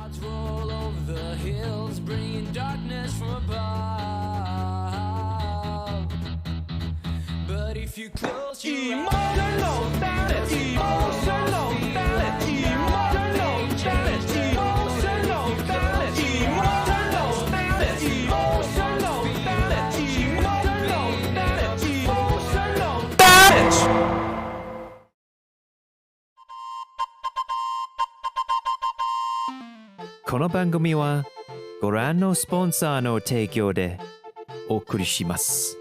clouds roll over the hills, bringing darkness from above. But if you close your Emotional damage, emotional damage, emotional damage, emotional damage, emotional damage, emotional damage, emotional damage, emotional damage. この番組はご覧のスポンサーの提供でお送りします。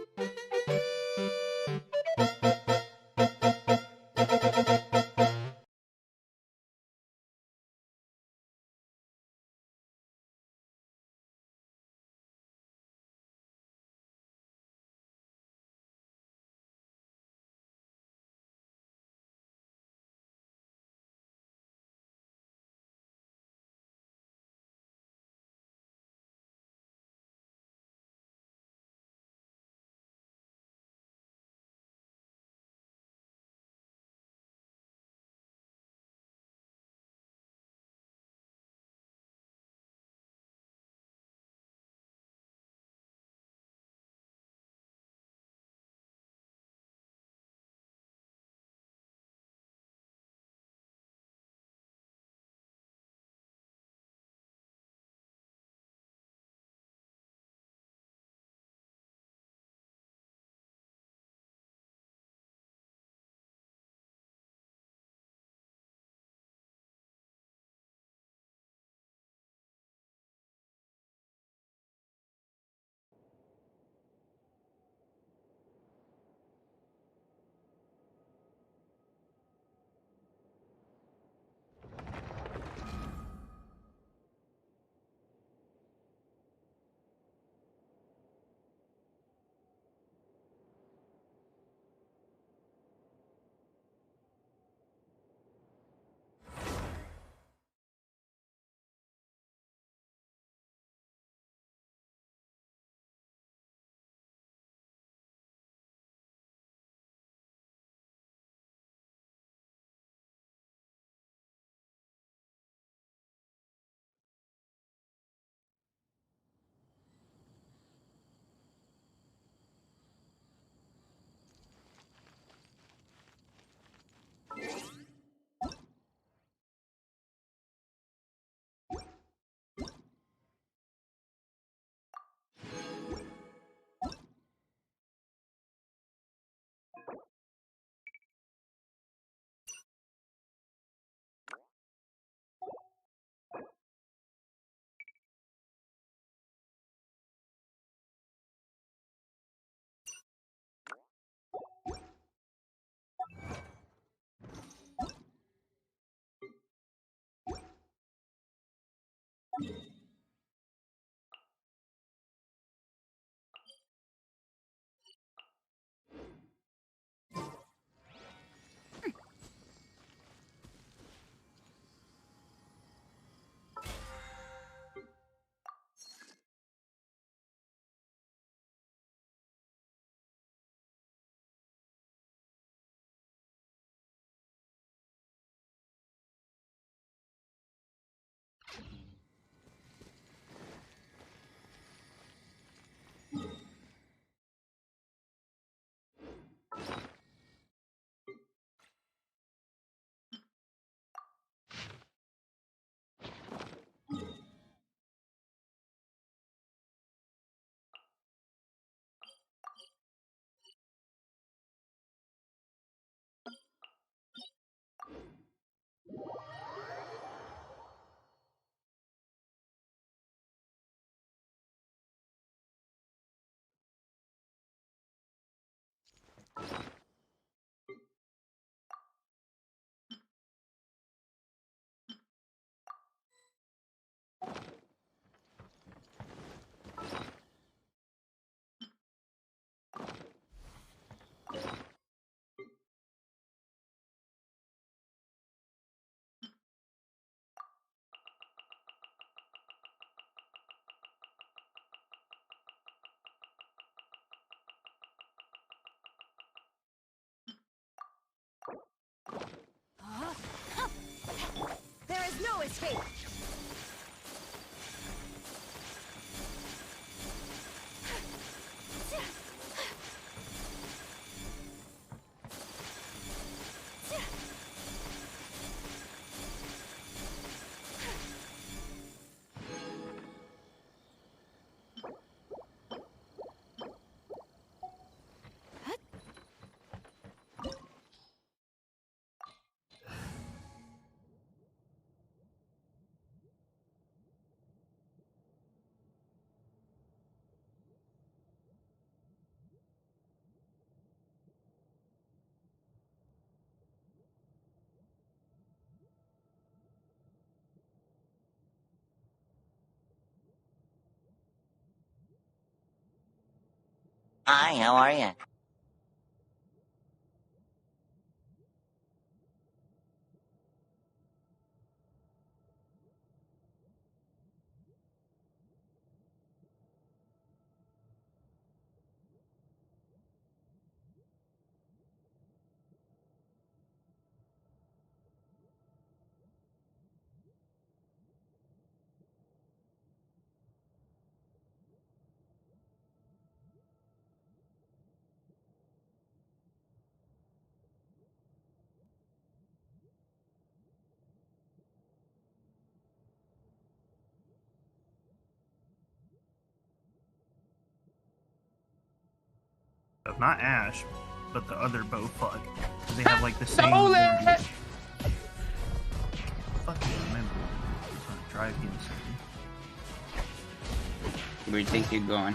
There is no escape. Hi, how are you? Not Ash, but the other bowfuck. They have like the same. Stole it! Fucking remember. I'm trying to drive you insane. Where do you think you're going?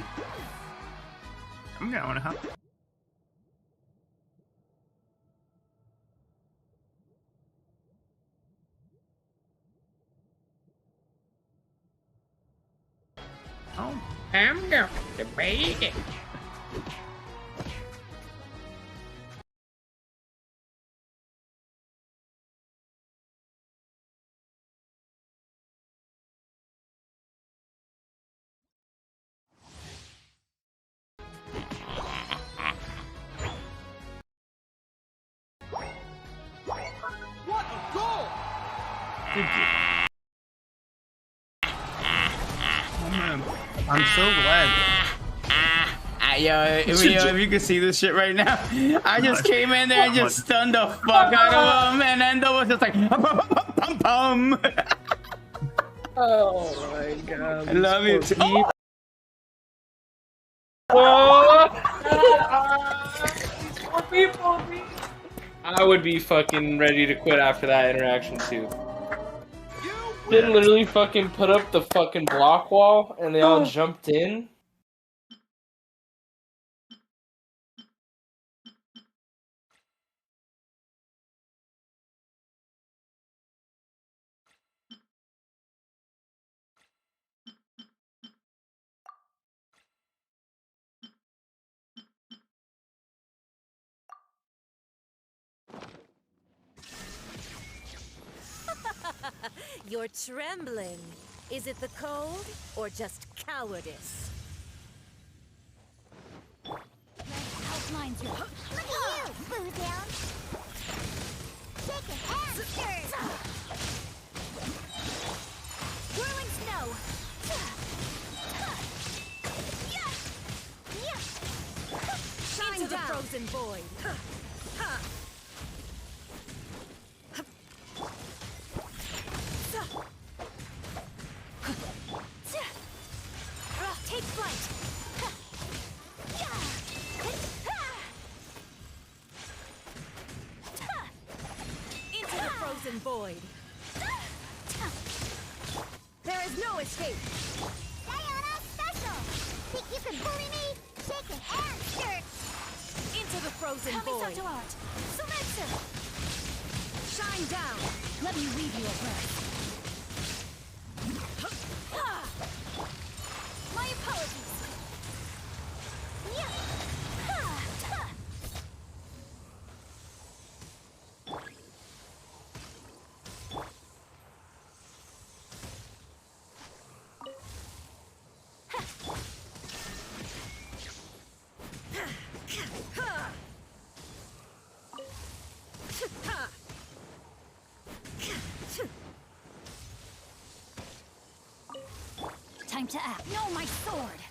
I'm going, huh? Oh, I'm going to make it. What a goal! oh man. I'm so glad. If you can see this shit right now, I just came in there and just stunned the fuck out of him, and Endo was just like, pum pum. Oh my god. I love you too. I would be fucking ready to quit after that interaction too. Didn't literally fucking put up the fucking block wall and they all jumped in. You're trembling. Is it the cold or just cowardice? Outlines you. Look at you, boo down. Shaking and stirred. Whirling snow. Into the frozen void. Take flight. Into the frozen void. There is no escape. Diana special. Think you can bully me? Shaking and stirred. Into the frozen void. Sumetsu. Shine down. Let me weave you a breath. My apologies. Time to act. No, my sword.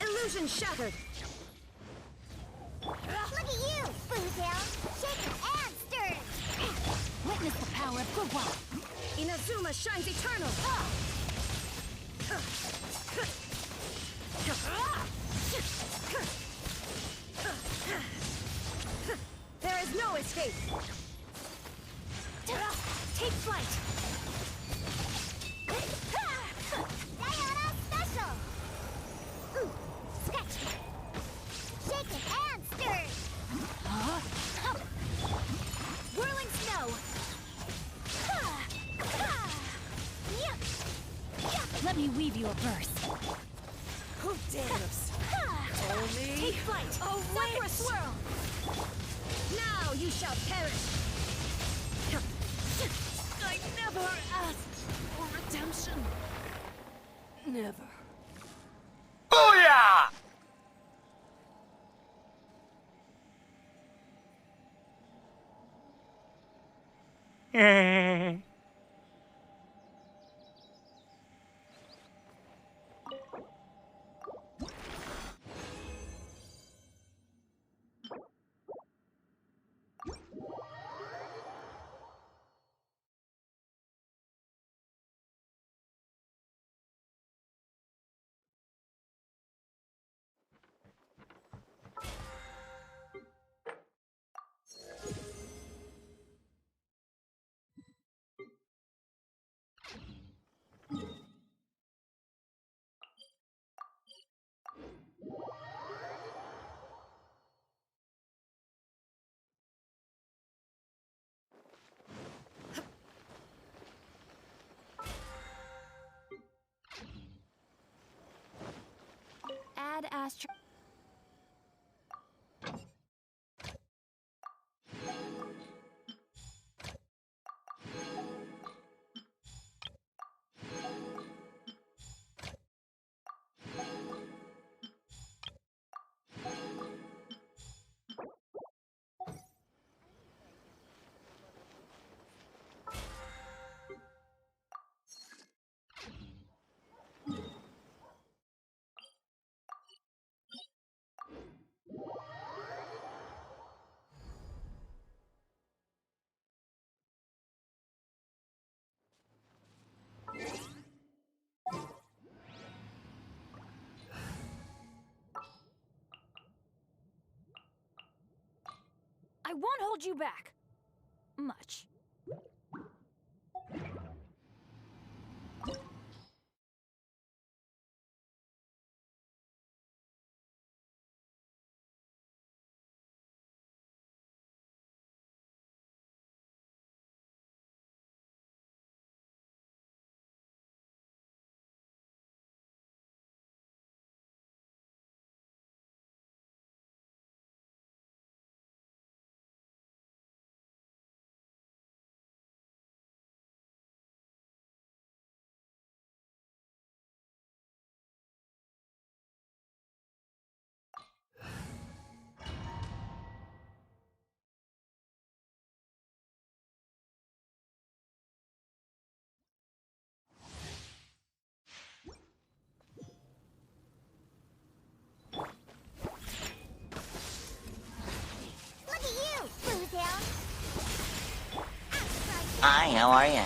Illusion shattered. Look at you, boo down. Shaking and stirred. Witness the power of Gugwa. Inazuma shines eternal. There is no escape. Take flight. Diana special. me weave you a verse. Who dares? Only Take flight! a Stop for a witch. swirl! Now you shall perish! I never asked for redemption. Never. Add astro. I won't hold you back. Much. Look at you, Blue Down. Hi, how are you?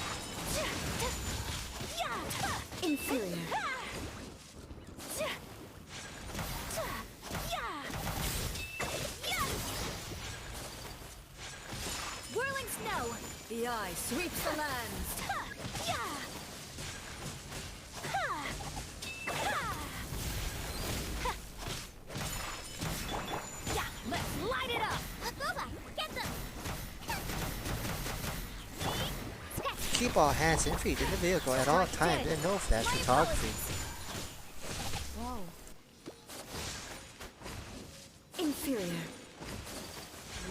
Inferior. Whirling snow. The eye sweeps the lands. Yeah, let's light it up. Boba, get them. Keep all hands and feet in the vehicle at all times and no flash photography. Whoa. Inferior.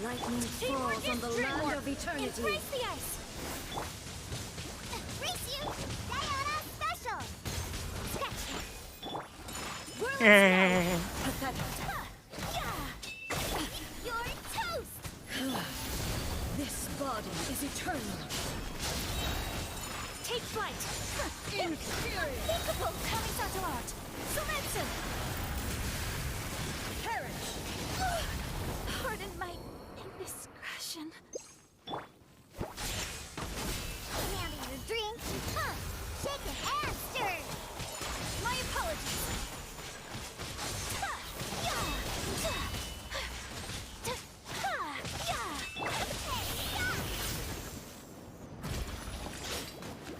Lightning falls on the land of eternity. Embrace the ice. Race you. Diana special. Scratch. Whirling snow. Pathetic. You're toast. This body is eternal. Take flight. Inferior. Unthinkable coming out art. Sumetsu. Perish. Pardon my indiscretion. Having a drink? Huh. Shaken and stirred. My apologies.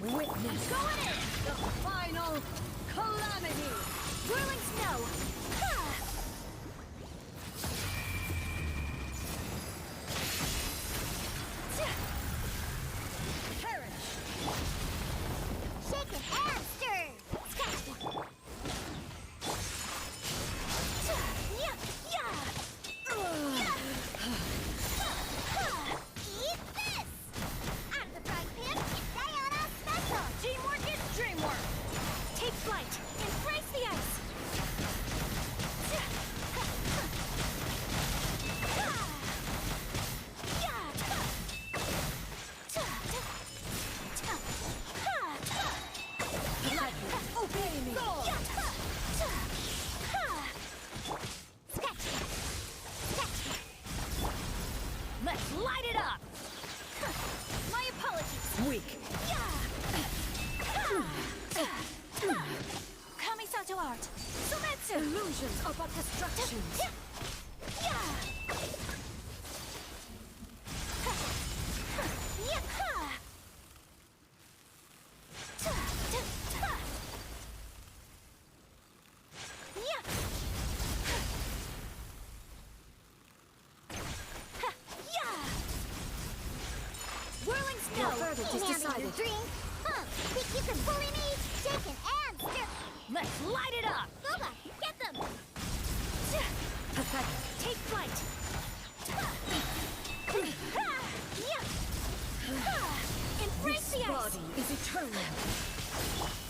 Witness the final calamity. Whirling snow. Perish. Shaken and stirred. Scratch. Illusions are but distractions. Whirling snow. No Verdict is candy decided. drink. Huh? Think you can bully me? Shaking and stir. Let's light it up. Booba, get them. Pathetic. Take flight. Embrace the ice. Body is eternal.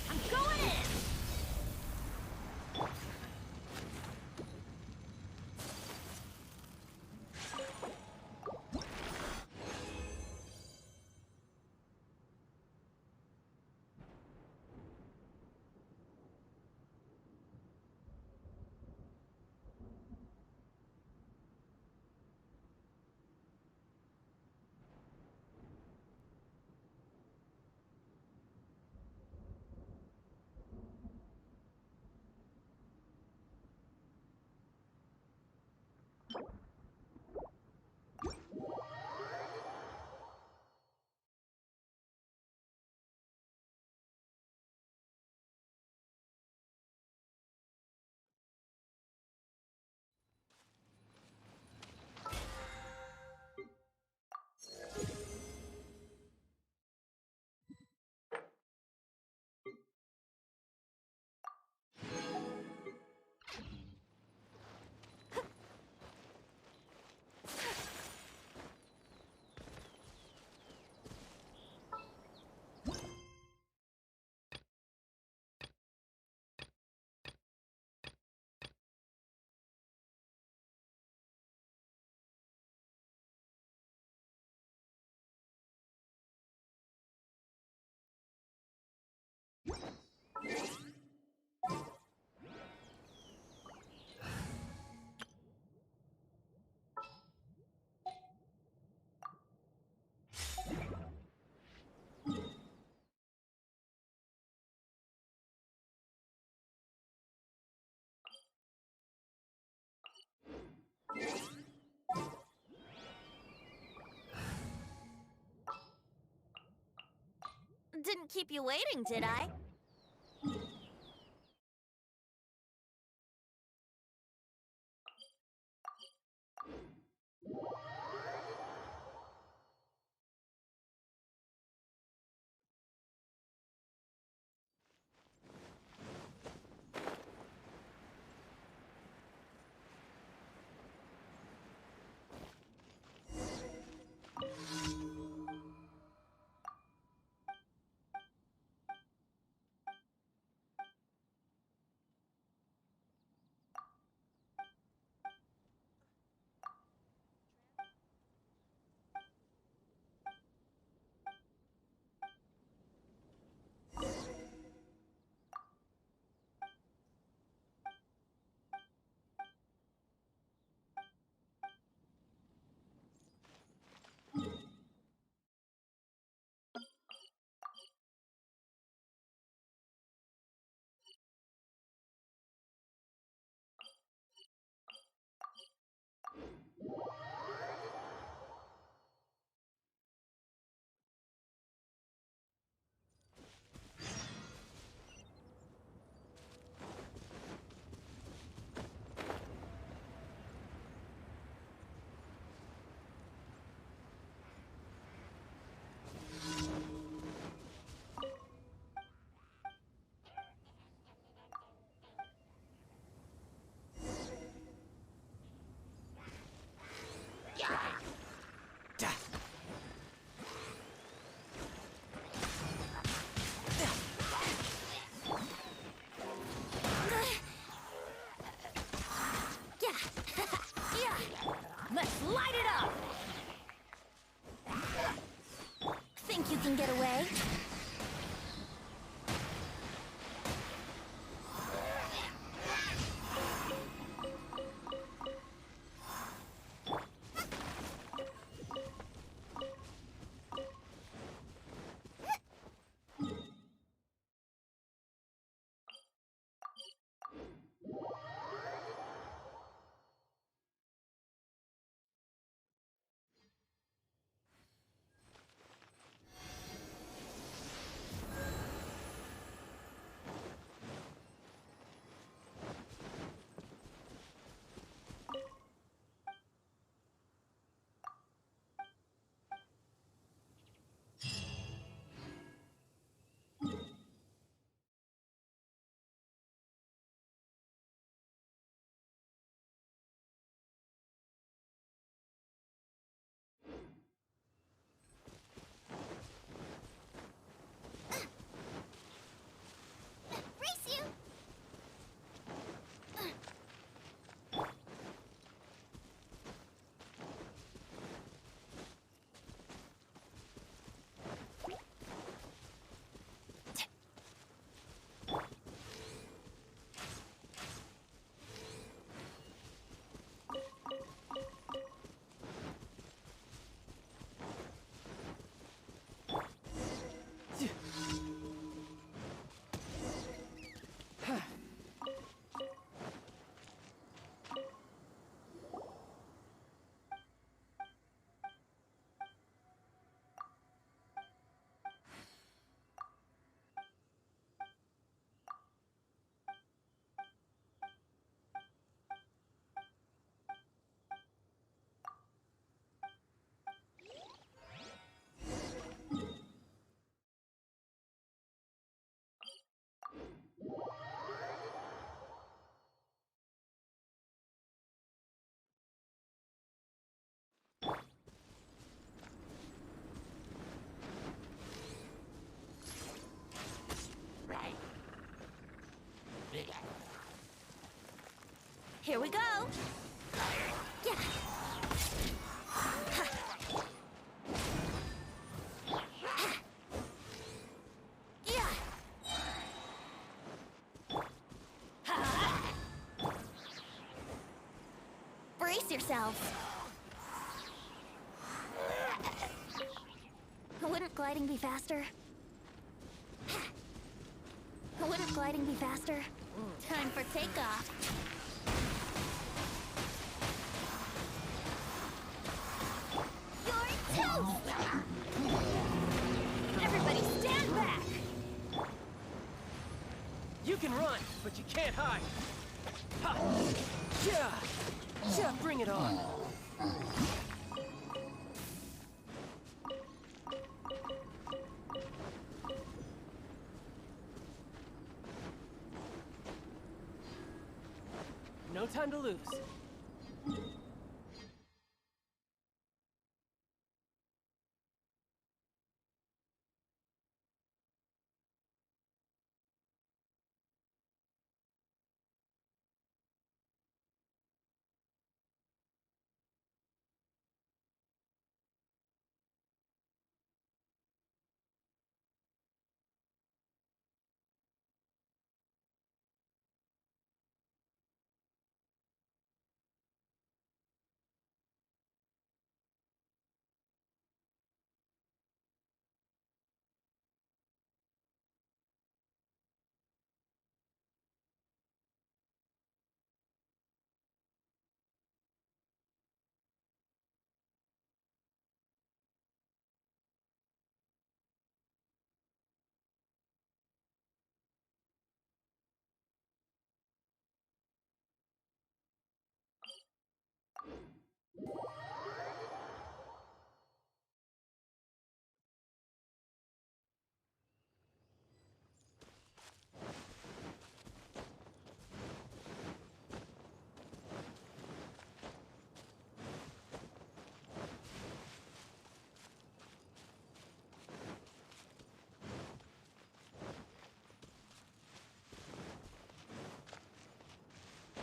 I'm going in. Didn't keep you waiting, did I? Here we go. Yeah. Yeah. Brace yourselves. Wouldn't gliding be faster? Wouldn't gliding be faster? Time for takeoff. You're toast! Everybody stand back. You can run, but you can't hide. Ha! Yeah! Yeah, bring it on. No time to lose.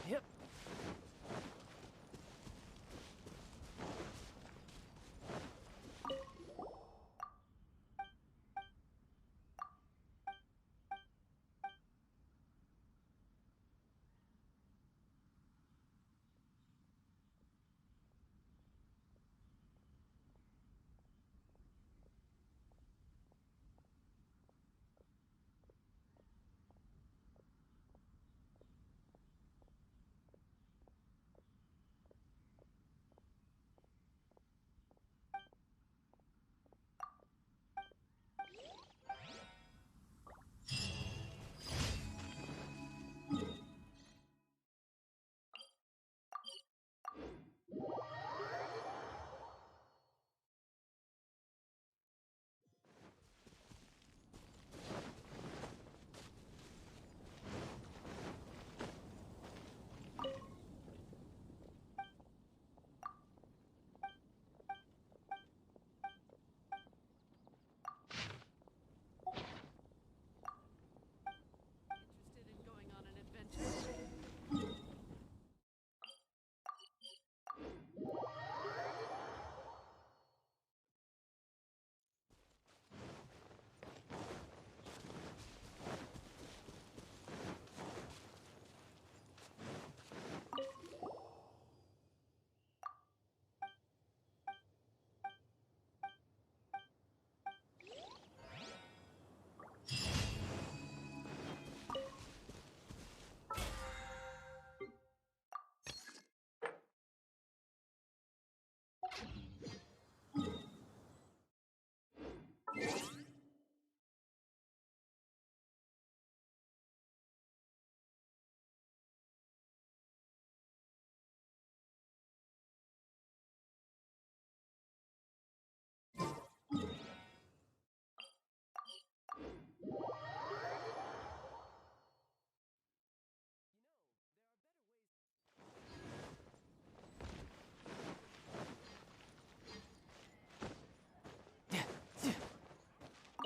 Yep. Interested in going on an adventure?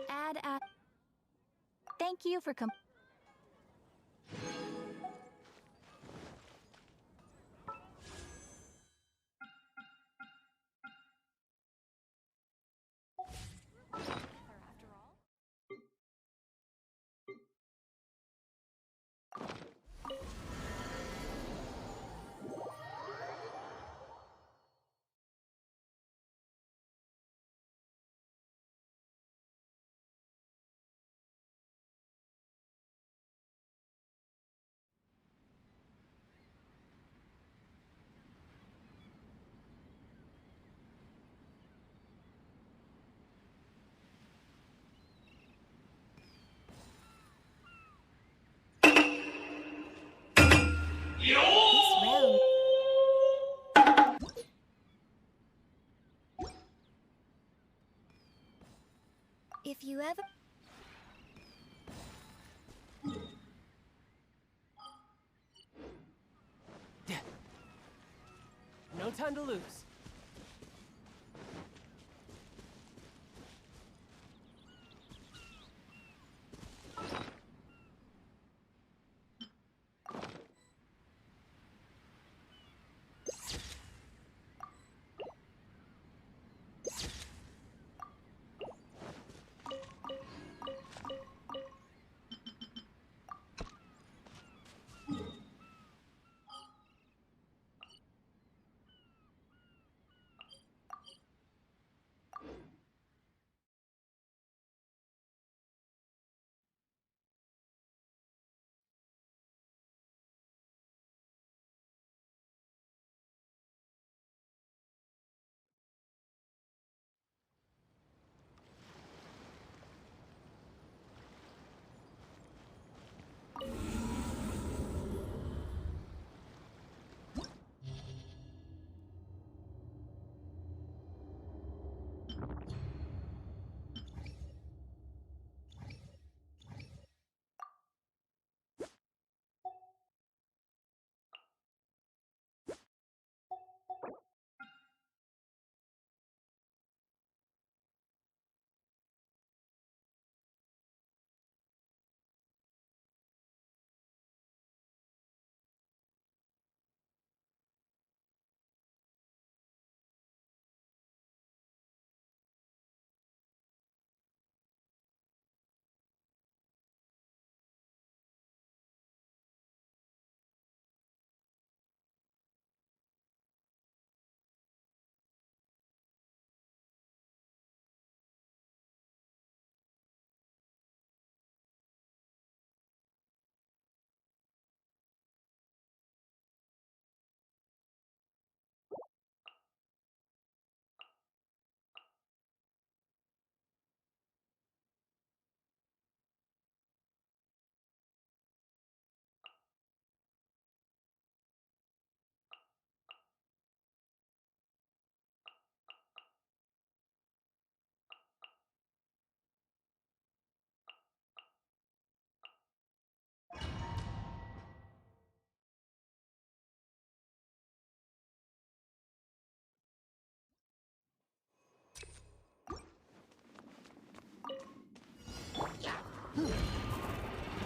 Add. Thank you for If you ever... No time to lose.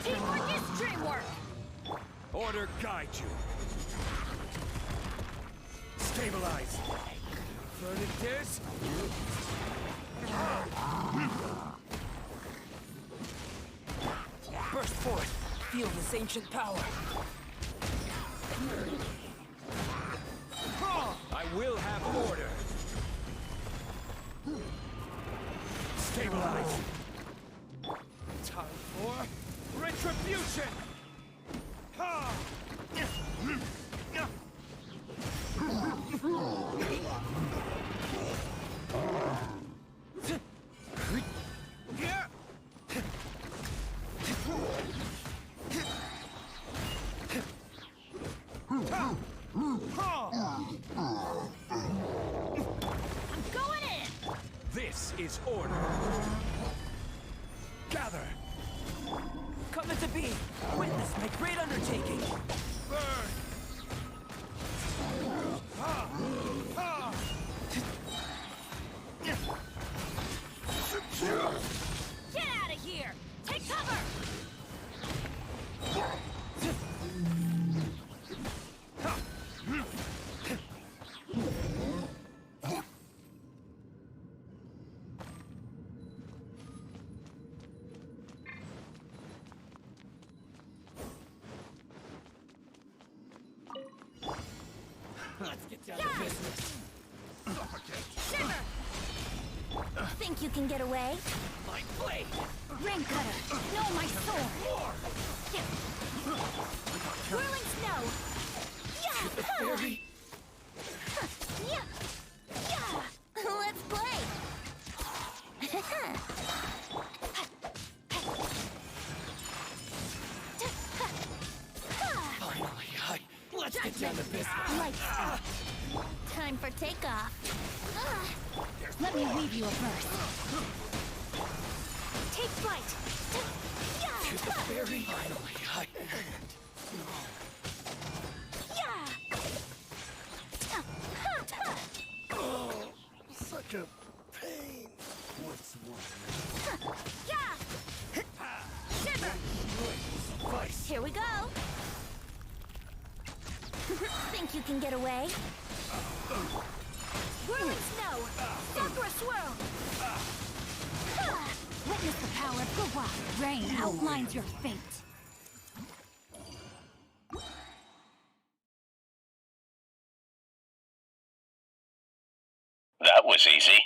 Teamwork is dreamwork! Order guide you. Stabilize. Furnace. Burst forth. Feel this ancient power. I will have order. Stabilize. Time for retribution! Ha! I'm going in! This is order. Gather. Come to be! Witness my great undertaking! Burn. Get out of here! Take cover! Let's get down to business. Shiver! Think you can get away? My blade! Rain cutter! No, my sword! Whirling snow! Yeah! Fairy! Yeah! Yeah! Let's play! Finally, let's get down to business. Lights out. Time for takeoff. Let me weave you a verse. Take flight. Finally, such a pain. Shiver. Here we go. Think you can get away? Whirling snow. Sakura swirl. Witness the power of Gawa. Rain outlines your fate. That was easy.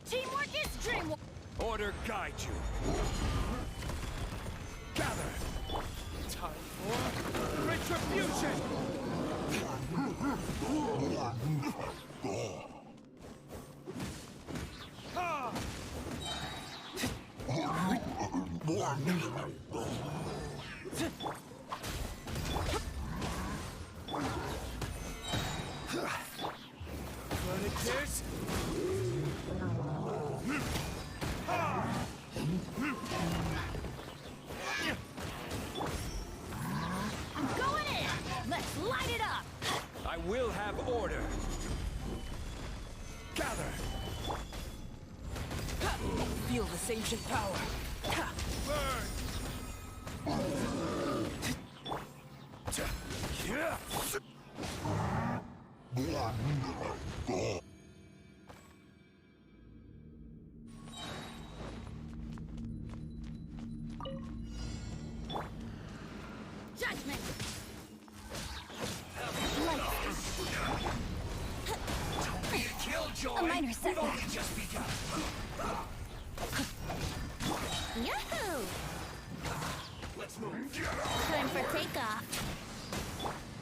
Teamwork is dreamwork. Order guide you. Gather. Time for Retribution. Ha! Furnaces. I'm going in. Let's light it up. I will have order. Gather. feel this ancient power. Burn. Judgment. A minor setback. Yahoo! Let's move. Time for takeoff.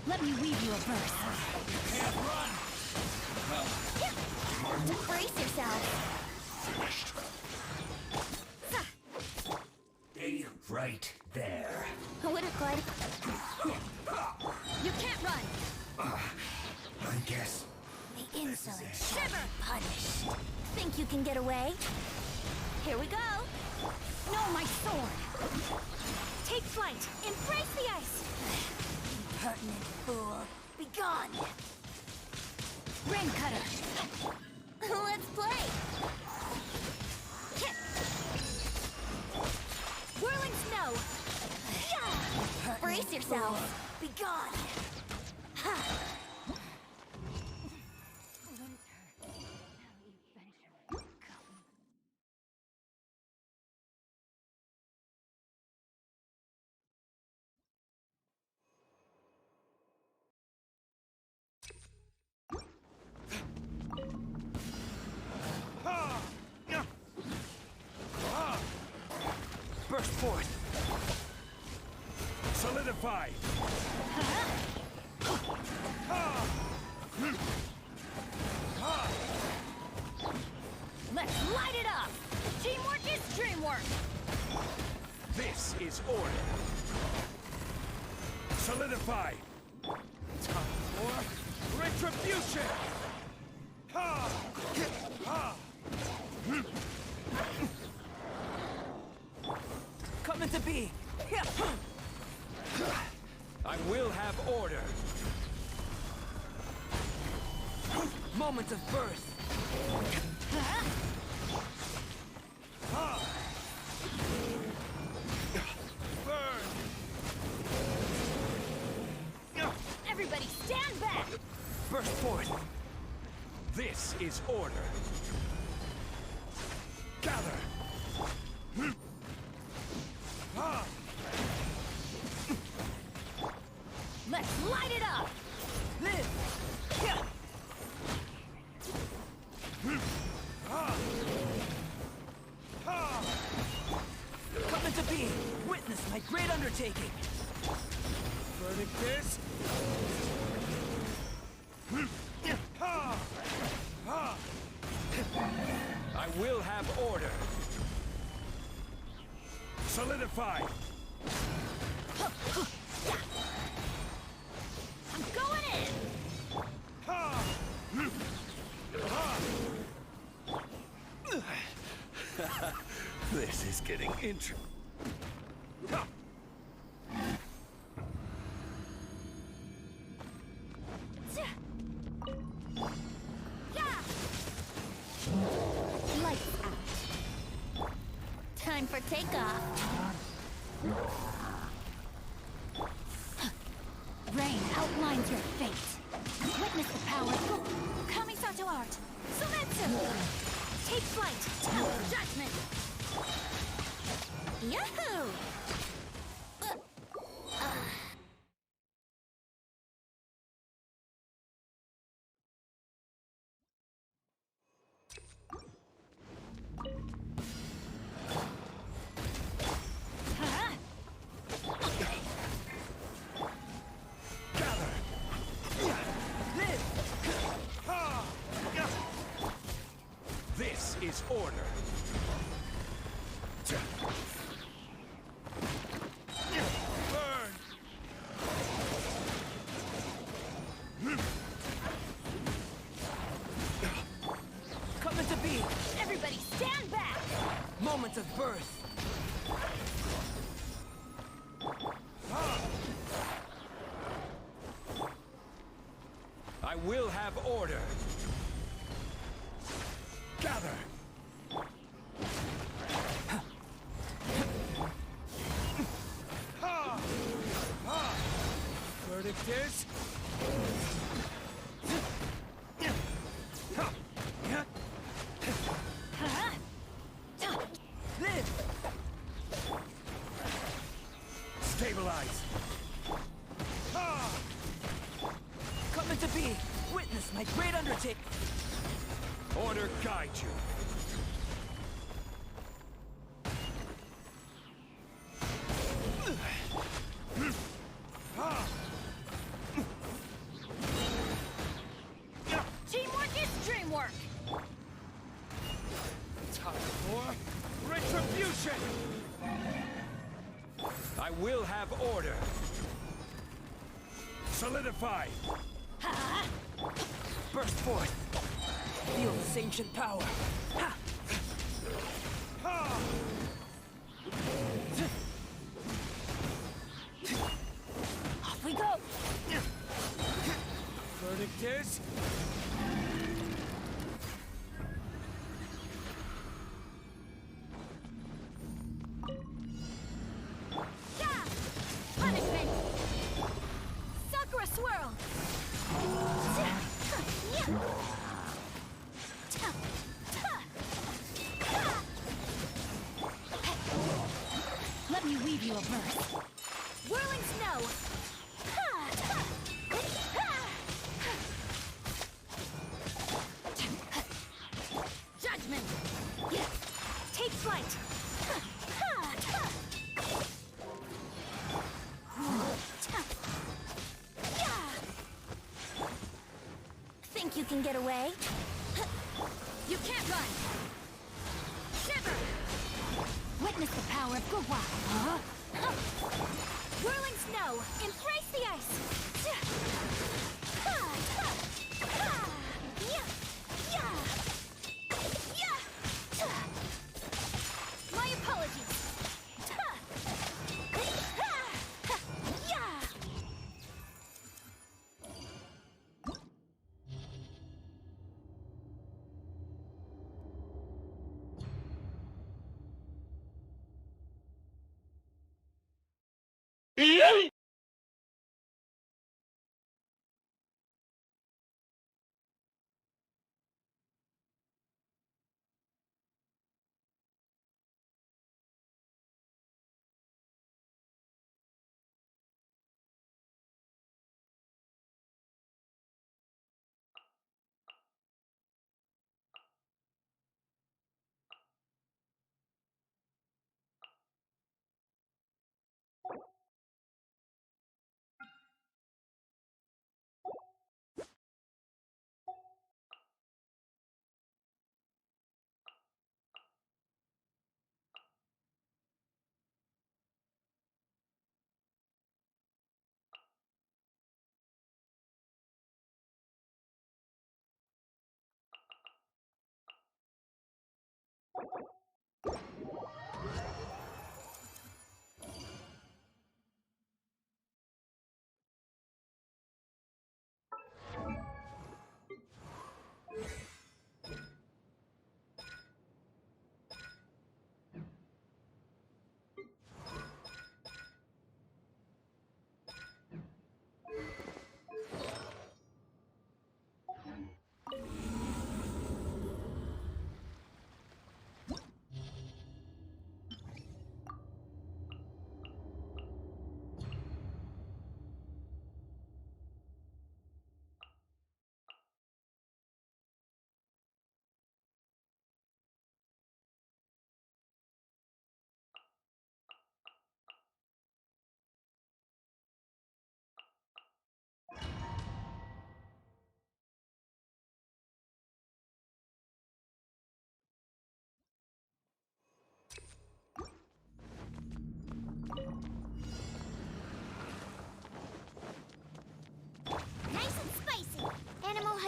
Let me weave you a verse. Brace yourself. Stay right there. Would have could. You can't run. I guess. The insolent shiver punished. Think you can get away? Here we go. No, my sword. Take flight. Embrace the ice. Impertinent fool. Be gone. Rain cutter. Let's play. Whirling snow. Brace yourself. Be gone. Burst forth. Solidify. Let's light it up. Teamwork is dreamwork. This is order. Solidify. Time for retribution. Ha! Ha! Come into being. I will have order. Moment of birth. Burn. Everybody stand back. Burst forth. This is order. Gather. Let's light it up. Live. be! Witness my great undertaking! Verdict is... I will have order. Solidify. I'm going in! This is getting interesting. Lights out. Time for takeoff. Rain outlines your fate. Witness the power. Kamisato art. Sumetsu. Take flight. Judgment. Yahoo! This is order. Burn! Coming to be! Everybody stand back! Moments of birth! I will have order. Gather! Verdict is... Live! Stabilize! Coming to be! Witness my great undertaking! Order guide you. Teamwork is dreamwork! Time for retribution! I will have order. Solidify! Burst forth! Feel this ancient power! Ha! Off we go! Verdict is... Yeah! Punishment! Sakura swirl! Let me weave you a verse. Whirling snow! Judgment! Take flight! Think you can get away? You can't run! Shiver! Witness the power of Gugwa! Whirling snow! Embrace the ice! My apologies!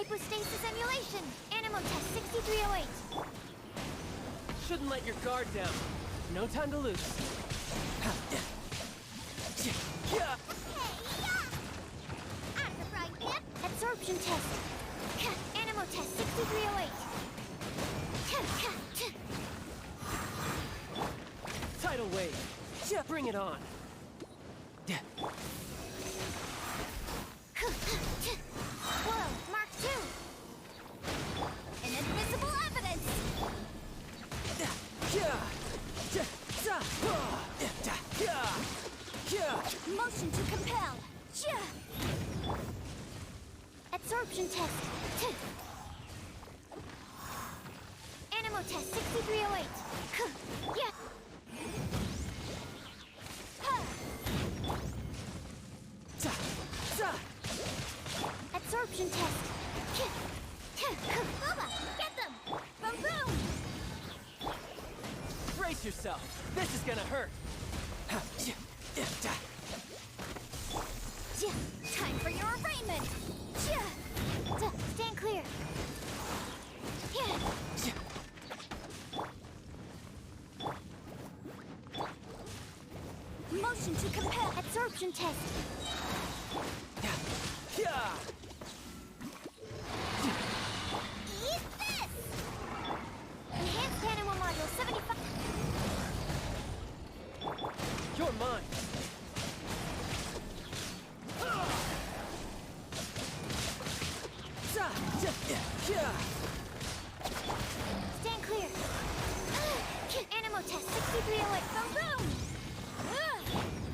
hypostasis emulation. Animal test 6308. Shouldn't let your guard down. No time to lose. Yeah. Out of the frying pan. Absorption test. Animal test 6308. Tidal wave. Yeah, bring it on. Whoa, Mark II. Inadmissible evidence. Motion to compel. Absorption test. Animal test 6308. Yeah. Absorption test. Bubba, get them! Boom, boom! Brace yourself. This is gonna hurt. Time for your arraignment! Stand clear. Motion to compel. Absorption test. Eat this! Enhanced animal module 75. You're mine. Stand clear. Animal test 6308. Boom, boom!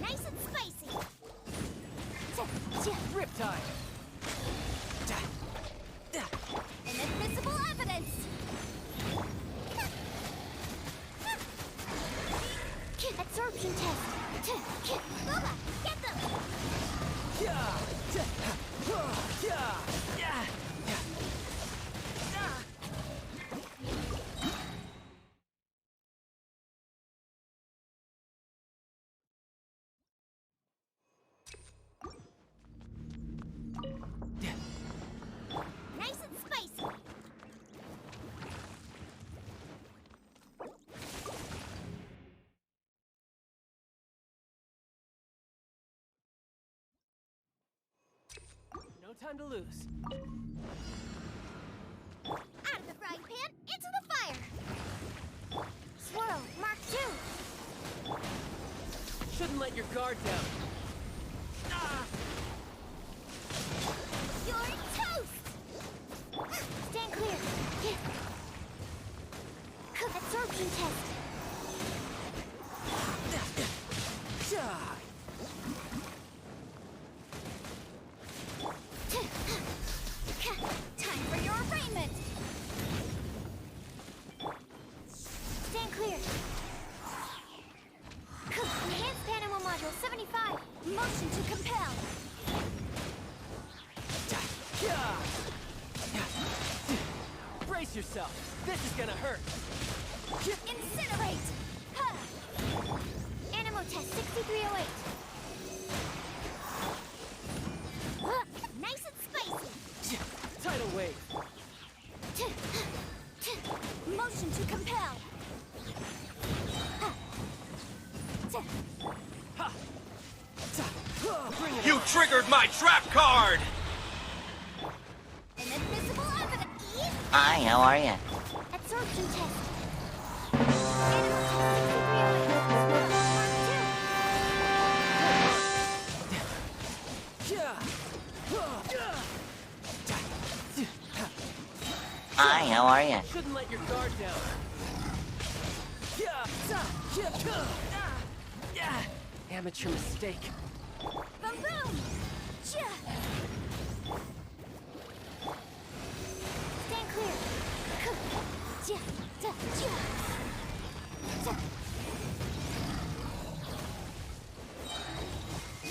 Nice and spicy. Riptide. Inadmissible evidence. Absorption test. Bubba, get them! Nice and spicy. No time to lose. Out of the frying pan, into the fire. Swirl, Mark II. Shouldn't let your guard down. You're toast! Stand clear. Absorption test. Time for your arraignment. Stand clear. Enhanced animal module 75. Motion to compel. Brace yourself. This is gonna hurt. Incinerate! Animal test 6308. Nice and spicy. Tidal wave. Motion to compel. Bring it You on. triggered my trap card! Inadmissible evidence. Hi, how are you? Absorption test. Animal Hi, how are you? Shouldn't let your guard down. Amateur mistake. Boom, boom! Stand clear.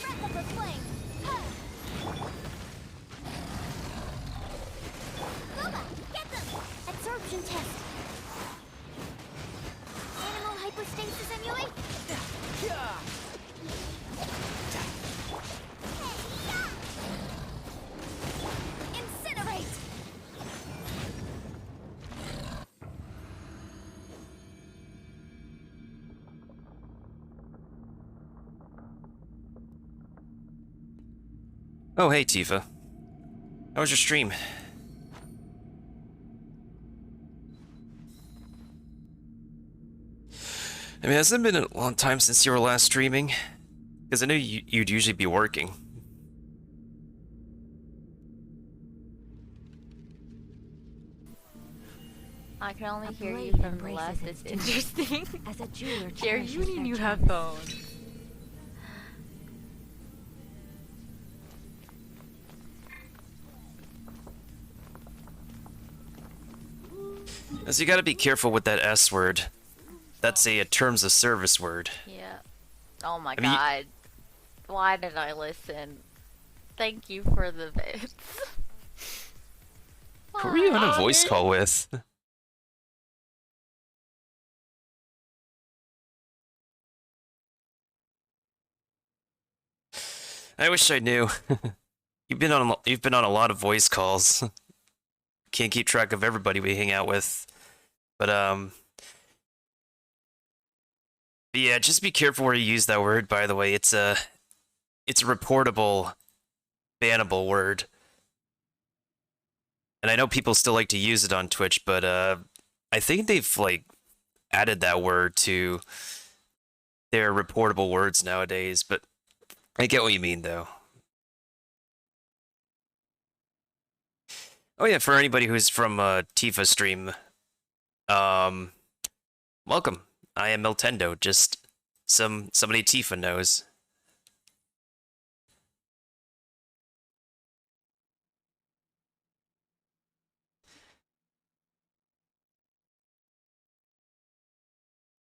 Breath of the flame. Bubba, get them! Absorption test. Animal hypostasis emulate. Incinerate! Oh, hey, Tifa. How was your stream? I mean, hasn't it been a long time since you were last streaming? Because I know you'd usually be working. I can only hear you from the left. It's interesting. As a jeweler, Jerry, you need new headphones. So you gotta be careful with that S word. That's a terms of service word. Yeah. Oh my I mean, god. Why did I listen? Thank you for the bits. Who were you on a voice call with? I wish I knew. You've been on a lot of voice calls. Can't keep track of everybody we hang out with. But yeah, just be careful where you use that word, by the way. It's a reportable, bannable word. And I know people still like to use it on Twitch, but I think they've like added that word to their reportable words nowadays, but I get what you mean though. Oh yeah, for anybody who's from Tifa stream, welcome. I am Miltendo, just somebody Tifa knows.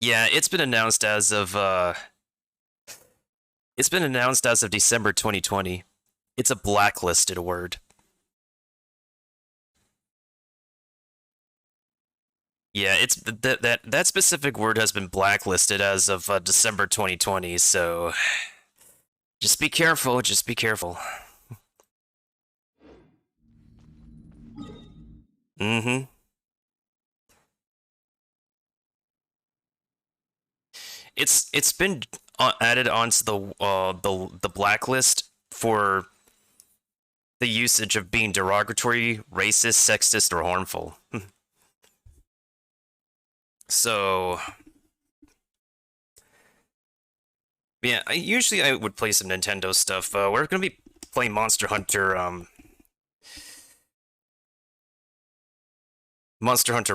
Yeah, it's been announced as of December 2020. It's a blacklisted word. Yeah, it's that specific word has been blacklisted as of December 2020, so just be careful, just be careful. Mm-hmm. It's been added onto the blacklist for the usage of being derogatory, racist, sexist, or harmful. So yeah, usually I would play some Nintendo stuff. We're gonna be playing Monster Hunter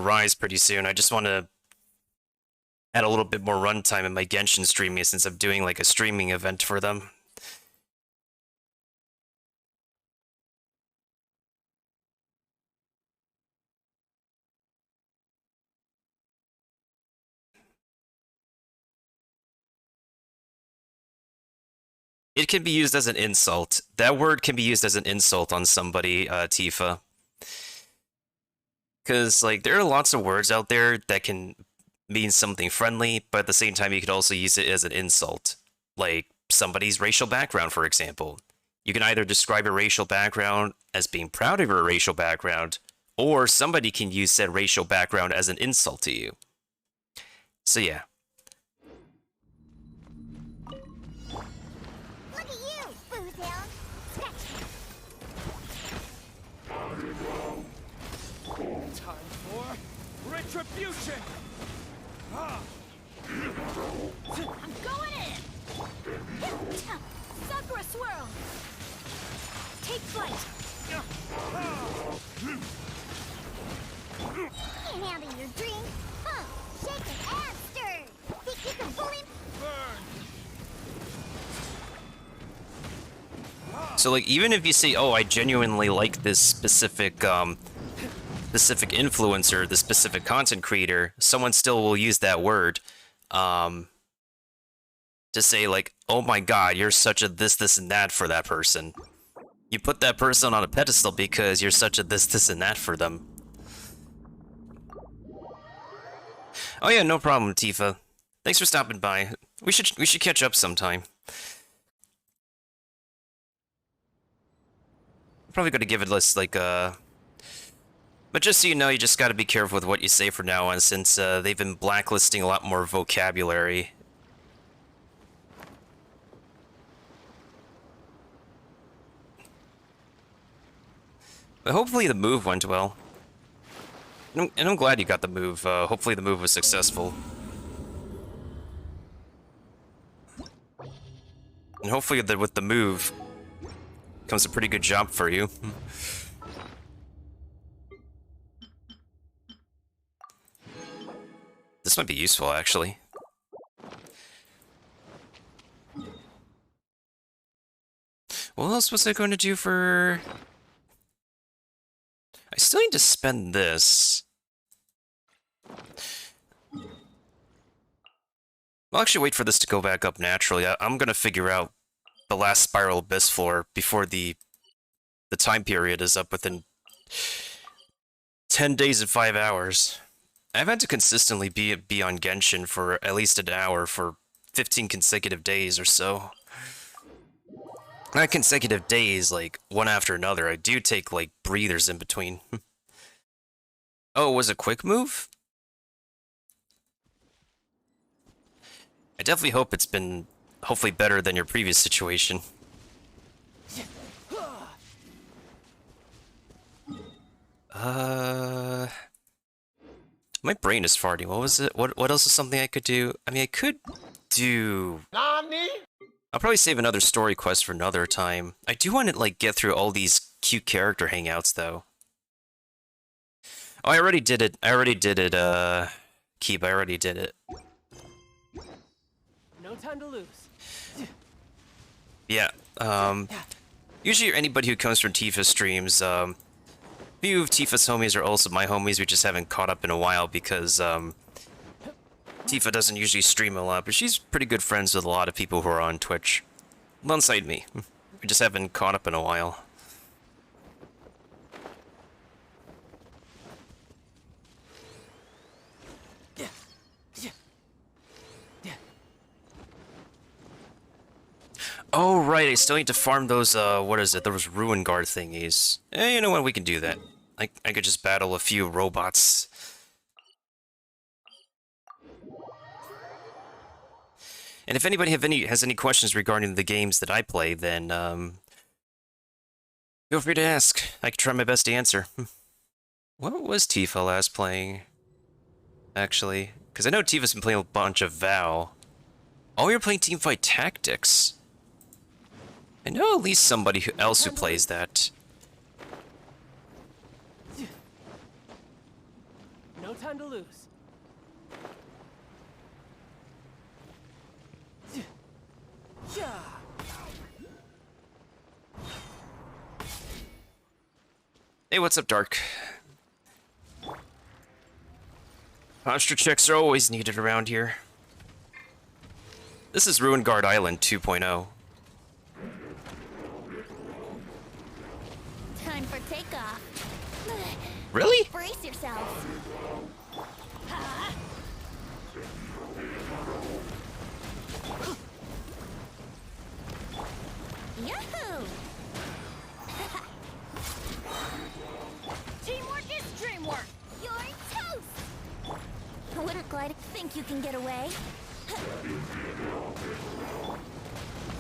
Rise pretty soon. I just want to add a little bit more runtime in my Genshin streaming since I'm doing like a streaming event for them. It can be used as an insult. That word can be used as an insult on somebody, Tifa. Because, like, there are lots of words out there that can mean something friendly, but at the same time, you could also use it as an insult. Like, somebody's racial background, for example. You can either describe a racial background as being proud of your racial background, or somebody can use said racial background as an insult to you. So, yeah. Time for retribution! I'm going in! Sakura swirl! Take flight! Can't handle your dream! Huh! Shake it and stir! Think you can bully me? So, like, even if you say, oh, I genuinely like this specific influencer, the specific content creator, someone still will use that word to say, like, oh my god, you're such a this, and that for that person. You put that person on a pedestal because you're such a this, and that for them. Oh yeah, no problem, Tifa. Thanks for stopping by. We should catch up sometime. Probably gonna give it less like but just so you know, you just gotta be careful with what you say from now on, since they've been blacklisting a lot more vocabulary. But hopefully the move went well. And I'm glad you got the move. Hopefully the move was successful. And hopefully that with the move comes a pretty good job for you. This might be useful, actually. What else was I going to do for... I still need to spend this. I'll actually wait for this to go back up naturally. I'm gonna figure out the last Spiral Abyss floor before the time period is up within 10 days and 5 hours. I've had to consistently be on Genshin for at least an hour for 15 consecutive days or so. Not consecutive days, like, one after another. I do take, like, breathers in between. Oh, it was a quick move? I definitely hope it's been, hopefully, better than your previous situation. My brain is farting. What was it? What else is something I could do? I mean, I could do... Nani? I'll probably save another story quest for another time. I do want to, like, get through all these cute character hangouts, though. Oh, I already did it. Keep, I already did it. No time to lose. Yeah, usually anybody who comes from Tifa streams, a few of Tifa's homies are also my homies. We just haven't caught up in a while because, Tifa doesn't usually stream a lot, but she's pretty good friends with a lot of people who are on Twitch. Alongside me. We just haven't caught up in a while. Oh, right, I still need to farm those, what is it? Those Ruin Guard thingies. You know what, we can do that. I could just battle a few robots. And if anybody has any questions regarding the games that I play, then, feel free to ask. I can try my best to answer. What was Tifa last playing? Actually, because I know Tifa's been playing a bunch of VOW. Oh, you're playing Teamfight Tactics. I know at least somebody else who plays that. No time to lose. Hey, what's up, Dark? Posture checks are always needed around here. This is Ruin Guard Island 2.0. Time for takeoff. Really? Brace yourselves. Yahoo! Teamwork is dreamwork. You're toast! I wouldn't glide. Think you can get away?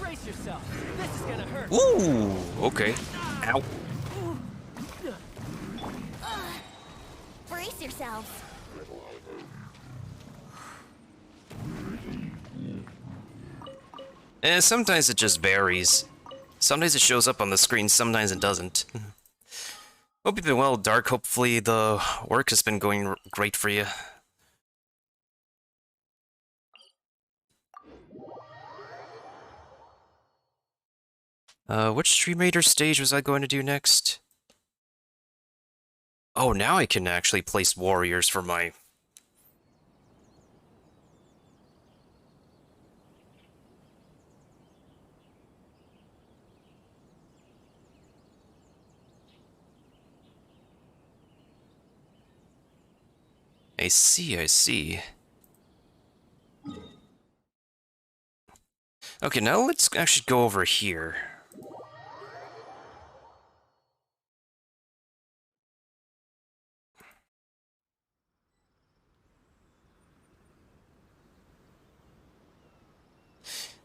Brace yourself. This is gonna hurt. Ooh, okay. Ow. Brace yourselves. Sometimes it just varies. Sometimes it shows up on the screen, sometimes it doesn't. Hope you've been well, Dark. Hopefully the work has been going great for you. Which Stream Raider stage was I going to do next? Oh, now I can actually place warriors for my... I see, I see. Okay, now let's actually go over here.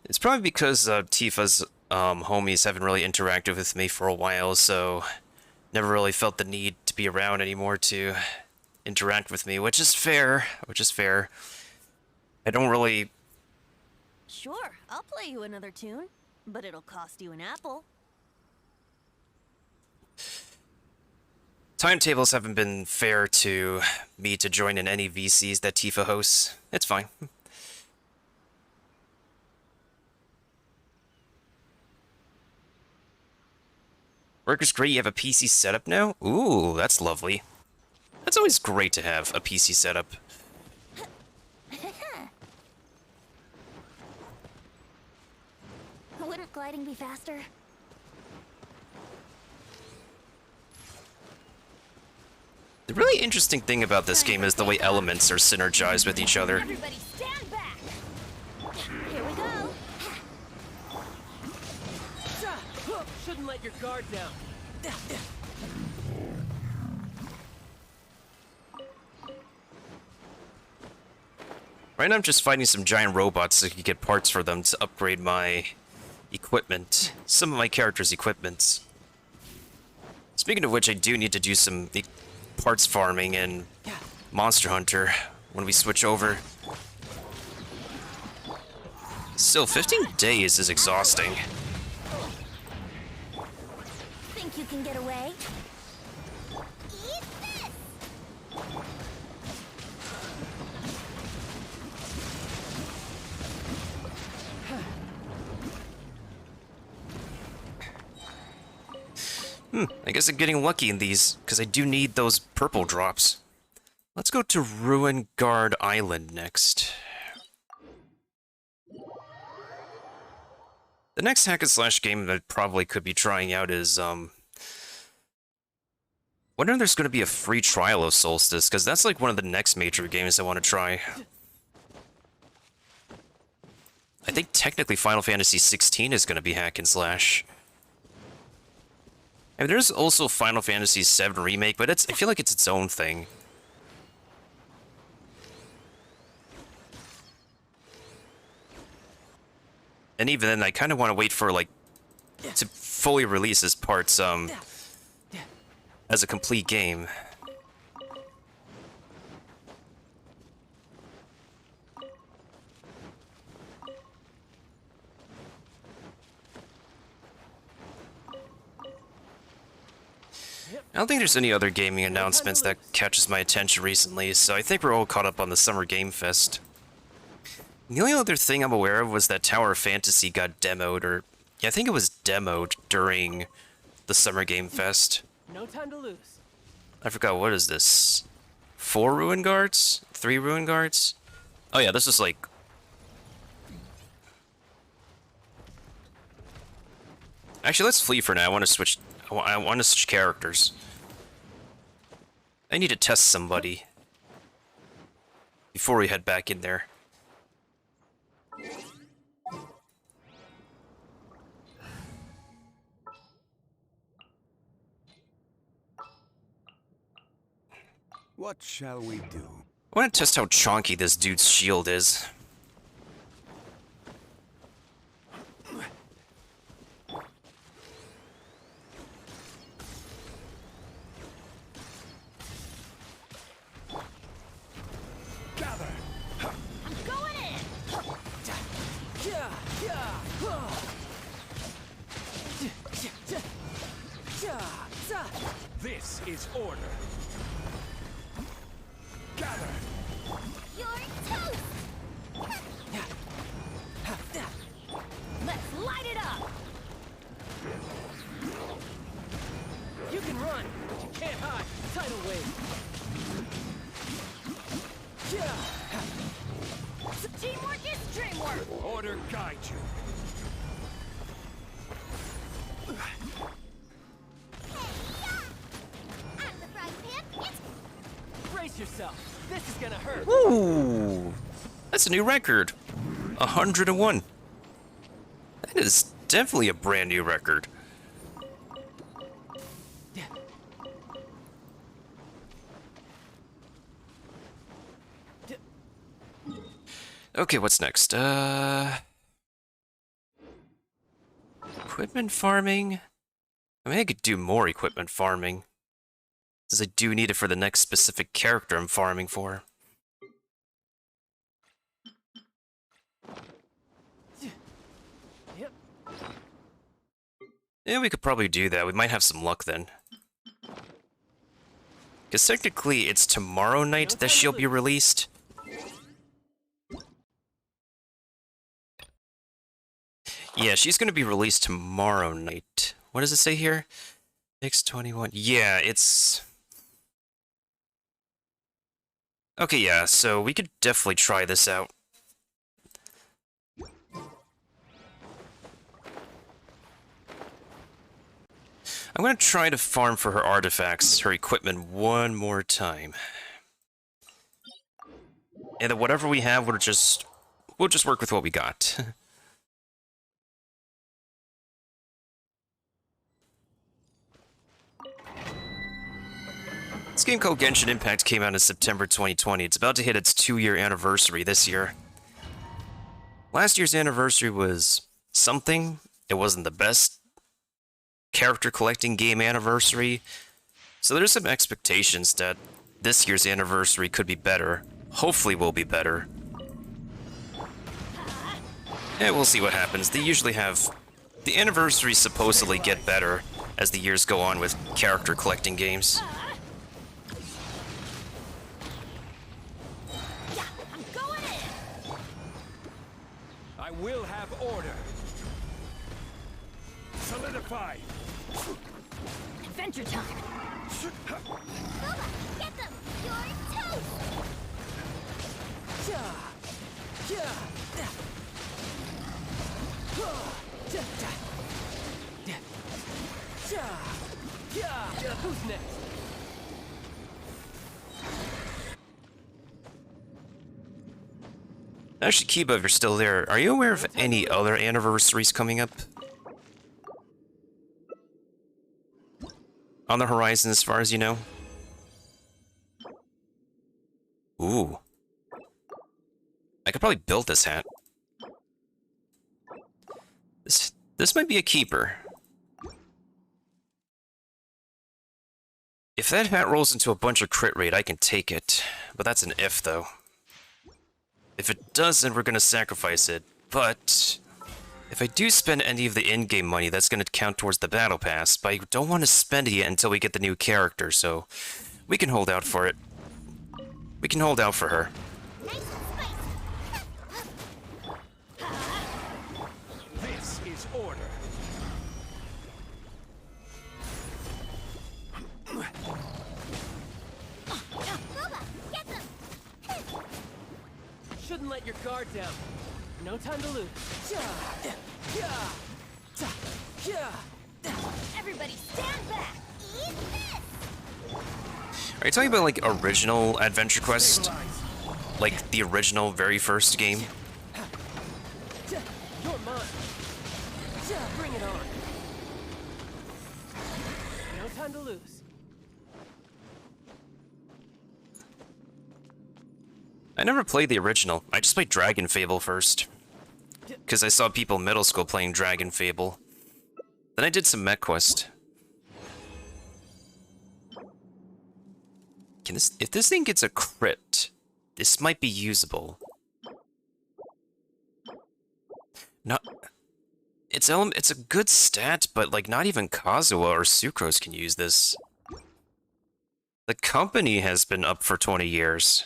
It's probably because Tifa's homies haven't really interacted with me for a while, so never really felt the need to be around anymore to interact with me, which is fair. I don't really... Sure, I'll play you another tune, but it'll cost you an apple. Timetables haven't been fair to me to join in any VCs that Tifa hosts. It's fine. Work is great, you have a PC setup now? Ooh, that's lovely. That's always great to have a PC setup. Wouldn't gliding be faster? The really interesting thing about this game is the way elements are synergized with each other. Everybody stand back! Here we go! Shouldn't let your guard down. Right now I'm just fighting some giant robots so I can get parts for them to upgrade my equipment. Some of my characters' equipments. Speaking of which, I do need to do some parts farming in Monster Hunter when we switch over. Still, 15 days is exhausting. Think you can get away? Eat this! I guess I'm getting lucky in these, because I do need those purple drops. Let's go to Ruin Guard Island next. The next hack and slash game that I probably could be trying out is, wonder if there's going to be a free trial of Solstice, because that's like one of the next major games I want to try. I think technically Final Fantasy 16 is going to be hack and slash. I mean, there's also Final Fantasy VII Remake, but I feel like it's its own thing. And even then, I kind of want to wait for, like, to fully release this parts, as a complete game. I don't think there's any other gaming announcements that catches my attention recently, so I think we're all caught up on the Summer Game Fest. The only other thing I'm aware of was that Tower of Fantasy got demoed, or... yeah, I think it was demoed during the Summer Game Fest. No time to lose. I forgot, what is this? 4 Ruin Guards? 3 Ruin Guards? Oh yeah, this is like... Actually, let's flee for now. I want to switch characters. I need to test somebody before we head back in there. What shall we do? I want to test how chonky this dude's shield is. This is order. Gather. You're toast! Let's light it up! You can run, but you can't hide. Tidal wave. Teamwork is dreamwork! Order guide you. Brace yourself. This is gonna hurt. Ooh, that's a new record. 101. That is definitely a brand new record. Okay, what's next? Equipment farming. I mean, I could do more equipment farming, since I do need it for the next specific character I'm farming for. Yep. Yeah, we could probably do that. We might have some luck then. Because technically, it's tomorrow night that she'll be released. Yeah, she's going to be released tomorrow night. What does it say here? X21. Yeah, it's... Okay, yeah, so we could definitely try this out. I'm going to try to farm for her artifacts, her equipment one more time. And then whatever we have, we'll just work with what we got. This game called Genshin Impact came out in September 2020. It's about to hit its 2-year anniversary this year. Last year's anniversary was something. It wasn't the best character collecting game anniversary. So there's some expectations that this year's anniversary could be better. Hopefully will be better. Yeah, we'll see what happens. They usually have... The anniversaries supposedly get better as the years go on with character collecting games. I will have order. Solidify. Adventure time. Bubba, get them. You're toast. Who's next? Actually, Kiba, if you're still there, are you aware of any other anniversaries coming up? On the horizon, as far as you know? Ooh. I could probably build this hat. This might be a keeper. If that hat rolls into a bunch of crit rate, I can take it. But that's an if, though. If it doesn't, we're gonna sacrifice it. But if I do spend any of the in-game money, that's gonna count towards the battle pass. But I don't want to spend it yet until we get the new character, so we can hold out for it. We can hold out for her. This is order. Shouldn't let your guard down. No time to lose. Everybody stand back. Eat this. Are you talking about, like, original Adventure Quest? Like, the original, very first game? You're mine. Bring it on. No time to lose. I never played the original. I just played Dragon Fable first. Because I saw people in middle school playing Dragon Fable. Then I did some MechQuest. If this thing gets a crit, this might be usable. No, it's a good stat, but like not even Kazuha or Sucrose can use this. The company has been up for 20 years.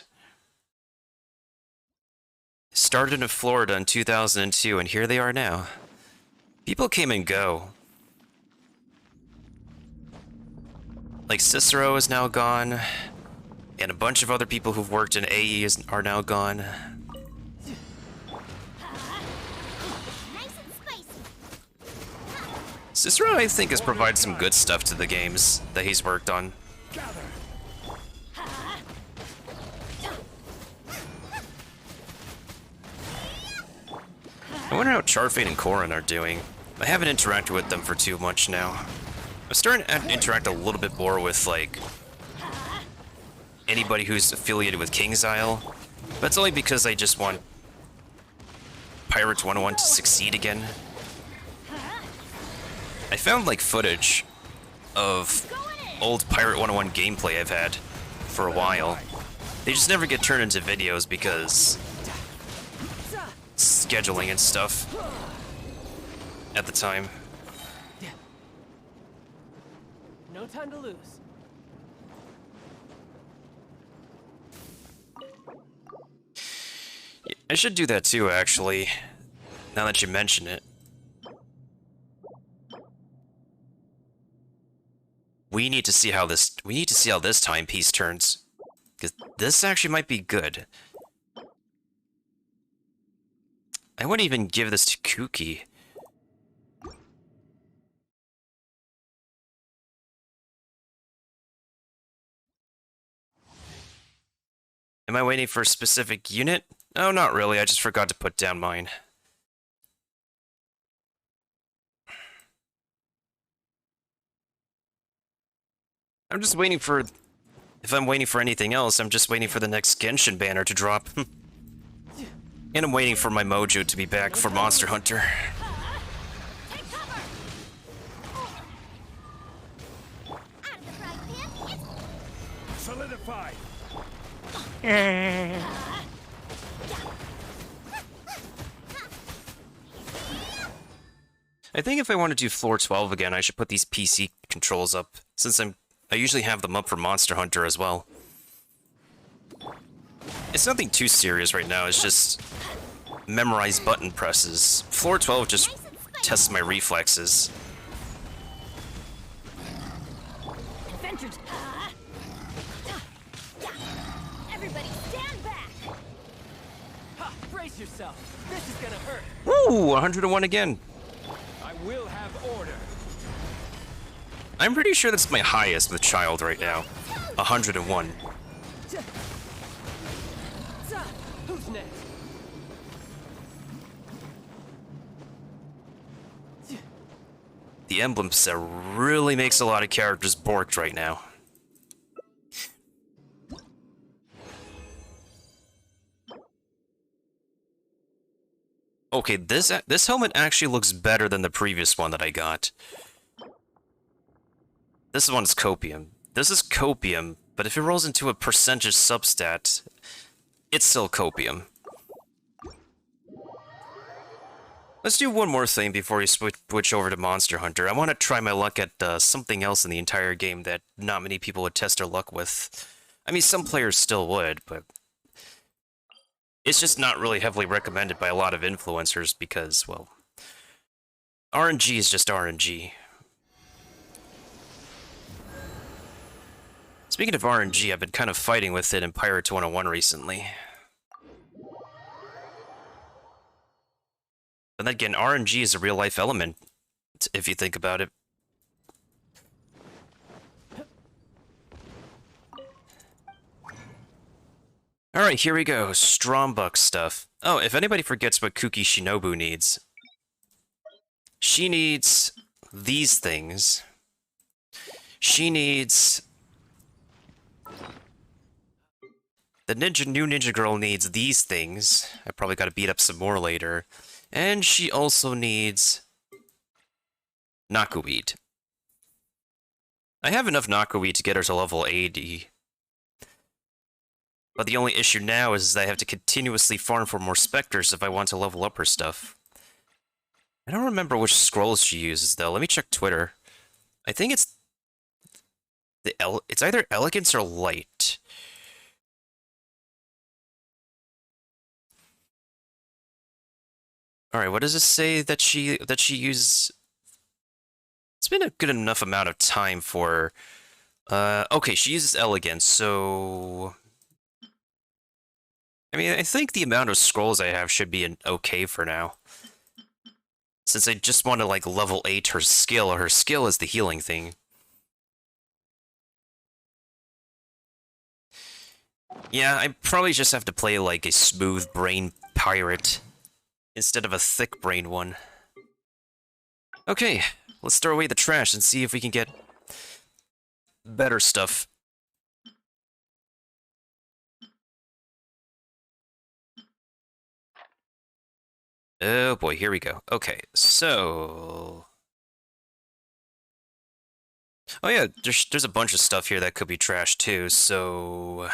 Started in Florida in 2002, and here they are now. People came and go. Like, Cicero is now gone, and a bunch of other people who've worked in AE are now gone. Cicero, I think, has provided some good stuff to the games that he's worked on. I wonder how Charfate and Corrin are doing. I haven't interacted with them for too much now. I'm starting to interact a little bit more with, like, anybody who's affiliated with King's Isle. That's only because I just want Pirates 101 to succeed again. I found, like, footage of old Pirate 101 gameplay I've had for a while. They just never get turned into videos because scheduling and stuff at the time. No time to lose. I should do that too, actually, now that you mention it. We need to see how this timepiece turns, because this actually might be good. I wouldn't even give this to Kooky. Am I waiting for a specific unit? No, not really. I just forgot to put down mine. I'm just waiting for... If I'm waiting for anything else, I'm just waiting for the next Genshin banner to drop. And I'm waiting for my mojo to be back for Monster Hunter. Solidify. I think if I want to do floor 12 again, I should put these PC controls up, since I usually have them up for Monster Hunter as well. It's nothing too serious right now, it's just memorize button presses. Floor 12 just tests my reflexes. Everybody stand back. Ha! Brace yourself. This is gonna hurt. Woo! 101 again. I will have order. I'm pretty sure that's my highest with Child right now. 101. Who's next? The emblem set really makes a lot of characters borked right now. Okay, this helmet actually looks better than the previous one that I got. This one's Copium. This is Copium, but if it rolls into a percentage substat, it's still Copium. Let's do one more thing before we switch over to Monster Hunter. I want to try my luck at something else in the entire game that not many people would test their luck with. I mean, some players still would, but it's just not really heavily recommended by a lot of influencers because, well, RNG is just RNG. Speaking of RNG, I've been kind of fighting with it in Pirate 101 recently. But then again, RNG is a real-life element, if you think about it. Alright, here we go. Strombuck stuff. Oh, if anybody forgets what Kuki Shinobu needs, she needs these things. She needs... The new ninja girl needs these things. I probably gotta beat up some more later. And she also needs... Nakuweed. I have enough Nakuweed to get her to level 80. But the only issue now is that I have to continuously farm for more specters if I want to level up her stuff. I don't remember which scrolls she uses, though. Let me check Twitter. I think it's... It's either Elegance or Light. Alright, what does it say that she uses? It's been a good enough amount of time for... okay, she uses Elegance, so... I mean, I think the amount of scrolls I have should be okay for now. Since I just want to, like, level 8 her skill. Her skill is the healing thing. Yeah, I probably just have to play, like, a smooth brain pirate instead of a thick brain one. Okay, let's throw away the trash and see if we can get better stuff. Oh boy, here we go. Okay, so... Oh yeah, there's a bunch of stuff here that could be trash too, so...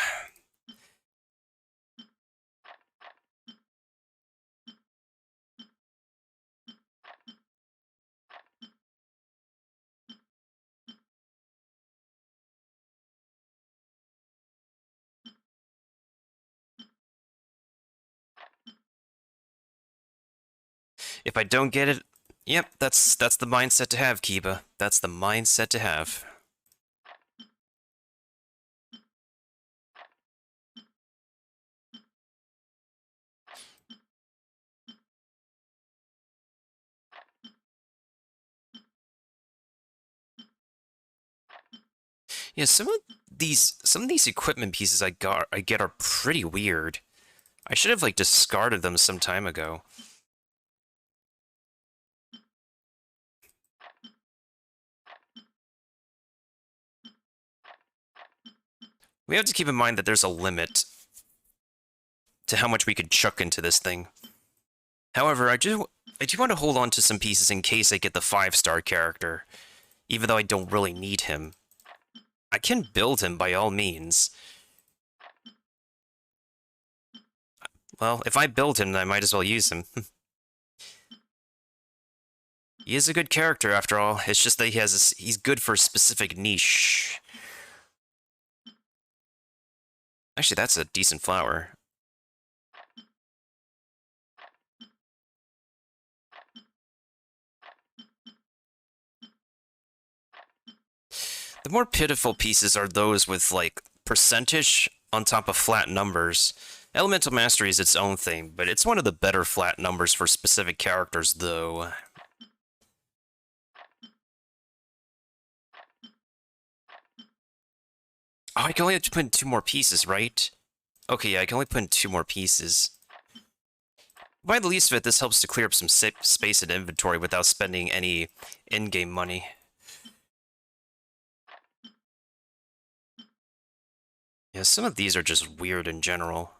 If I don't get it, yep, that's the mindset to have, Kiba. That's the mindset to have. Yeah, some of these equipment pieces I get are pretty weird. I should have like discarded them some time ago. We have to keep in mind that there's a limit to how much we could chuck into this thing. However, I do want to hold on to some pieces in case I get the 5-star character, even though I don't really need him. I can build him by all means. Well, if I build him, then I might as well use him. He is a good character, after all. It's just that he's good for a specific niche. Actually, that's a decent flower. The more pitiful pieces are those with, like, percentage on top of flat numbers. Elemental Mastery is its own thing, but it's one of the better flat numbers for specific characters, though. Oh, I can only have to put in 2 more pieces, right? Okay, yeah, I can only put in 2 more pieces. By the least of it, this helps to clear up some space in inventory without spending any in-game money. Yeah, some of these are just weird in general.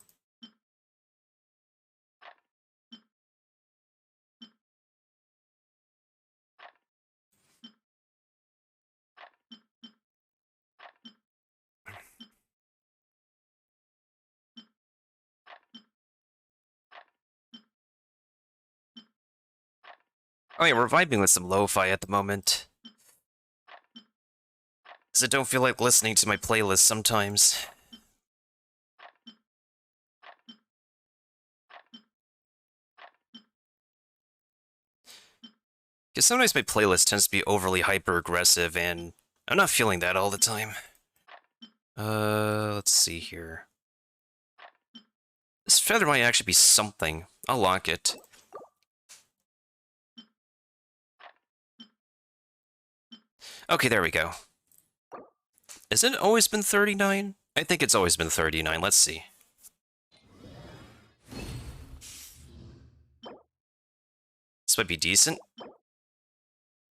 Oh yeah, we're vibing with some lo-fi at the moment. Because I don't feel like listening to my playlist sometimes. Because sometimes my playlist tends to be overly hyper-aggressive, and I'm not feeling that all the time. Let's see here. This feather might actually be something. I'll lock it. Okay, there we go. Has it always been 39? I think it's always been 39. Let's see. This might be decent.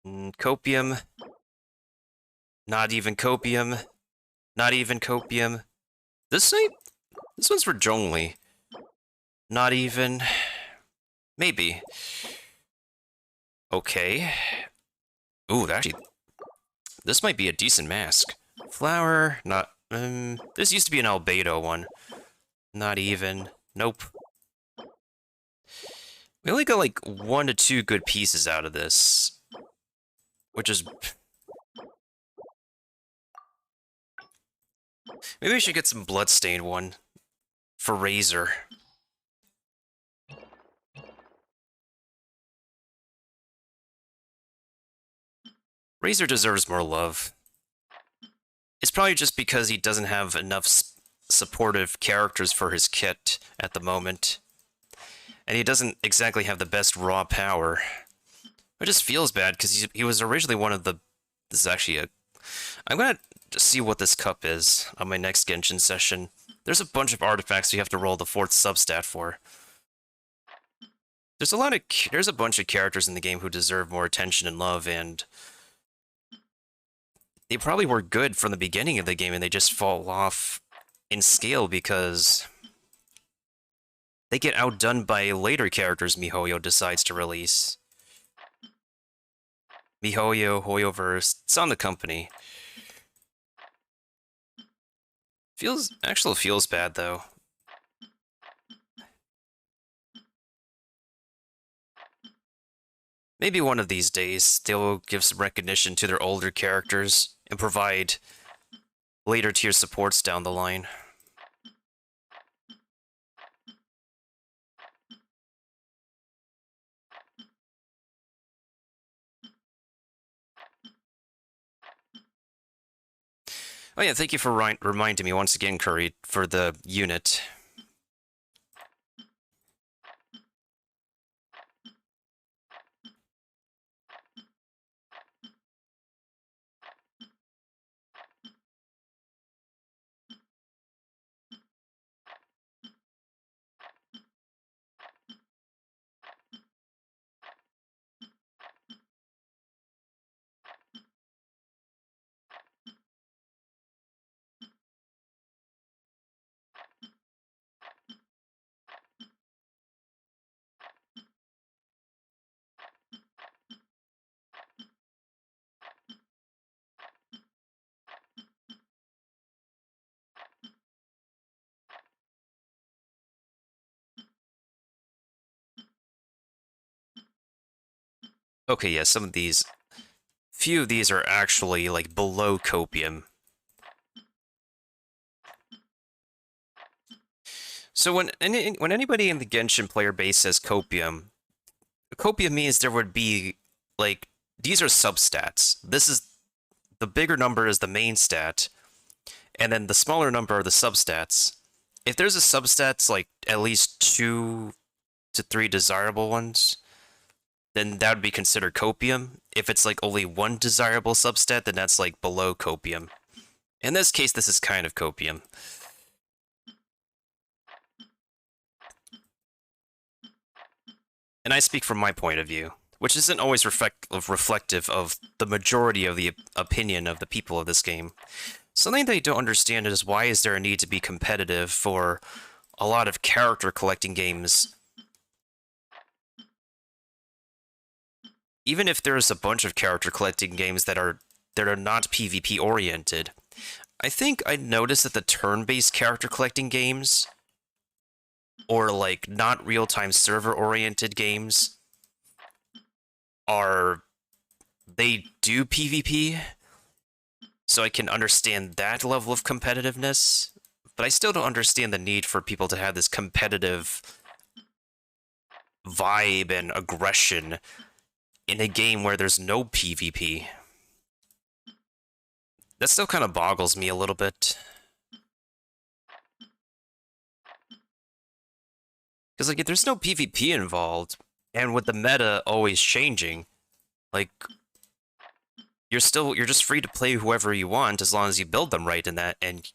Copium. Not even copium. Not even copium. This one's for Zhongli. Not even. Maybe. Okay. Ooh, actually, this might be a decent mask. Flower, not. This used to be an albedo one. Not even. Nope. We only got like 1 to 2 good pieces out of this, which is. Maybe we should get some bloodstained one for Razor. Razor deserves more love. It's probably just because he doesn't have enough supportive characters for his kit at the moment. And he doesn't exactly have the best raw power. It just feels bad because he was originally one of the... This is actually a... I'm gonna see what this cup is on my next Genshin session. There's a bunch of artifacts you have to roll the 4th substat for. There's a bunch of characters in the game who deserve more attention and love, and they probably were good from the beginning of the game, and they just fall off in scale because they get outdone by later characters MiHoYo decides to release. MiHoYo, HoYoverse, it's on the company. feels bad though. Maybe one of these days they'll give some recognition to their older characters and provide later tier supports down the line. Oh yeah, thank you for reminding me once again, Curry, for the unit. Okay, yeah, some of these... Few of these are actually, like, below copium. So when anybody in the Genshin player base says copium, copium means there would be, like, these are substats. This is... The bigger number is the main stat, and then the smaller number are the substats. If there's a substats, like, at least 2 to 3 desirable ones, then that would be considered copium. If it's like only 1 desirable substat, then that's like below copium. In this case, this is kind of copium. And I speak from my point of view, which isn't always reflective of the majority of the opinion of the people of this game. Something they don't understand is why is there a need to be competitive for a lot of character collecting games. Even if there's a bunch of character collecting games that are not PvP oriented, I think I noticed that the turn-based character collecting games, or like not real-time server oriented games, they do PvP, so I can understand that level of competitiveness, but I still don't understand the need for people to have this competitive vibe and aggression in a game where there's no PvP. That still kind of boggles me a little bit. Because, like, if there's no PvP involved, and with the meta always changing, like, you're just free to play whoever you want as long as you build them right in that, and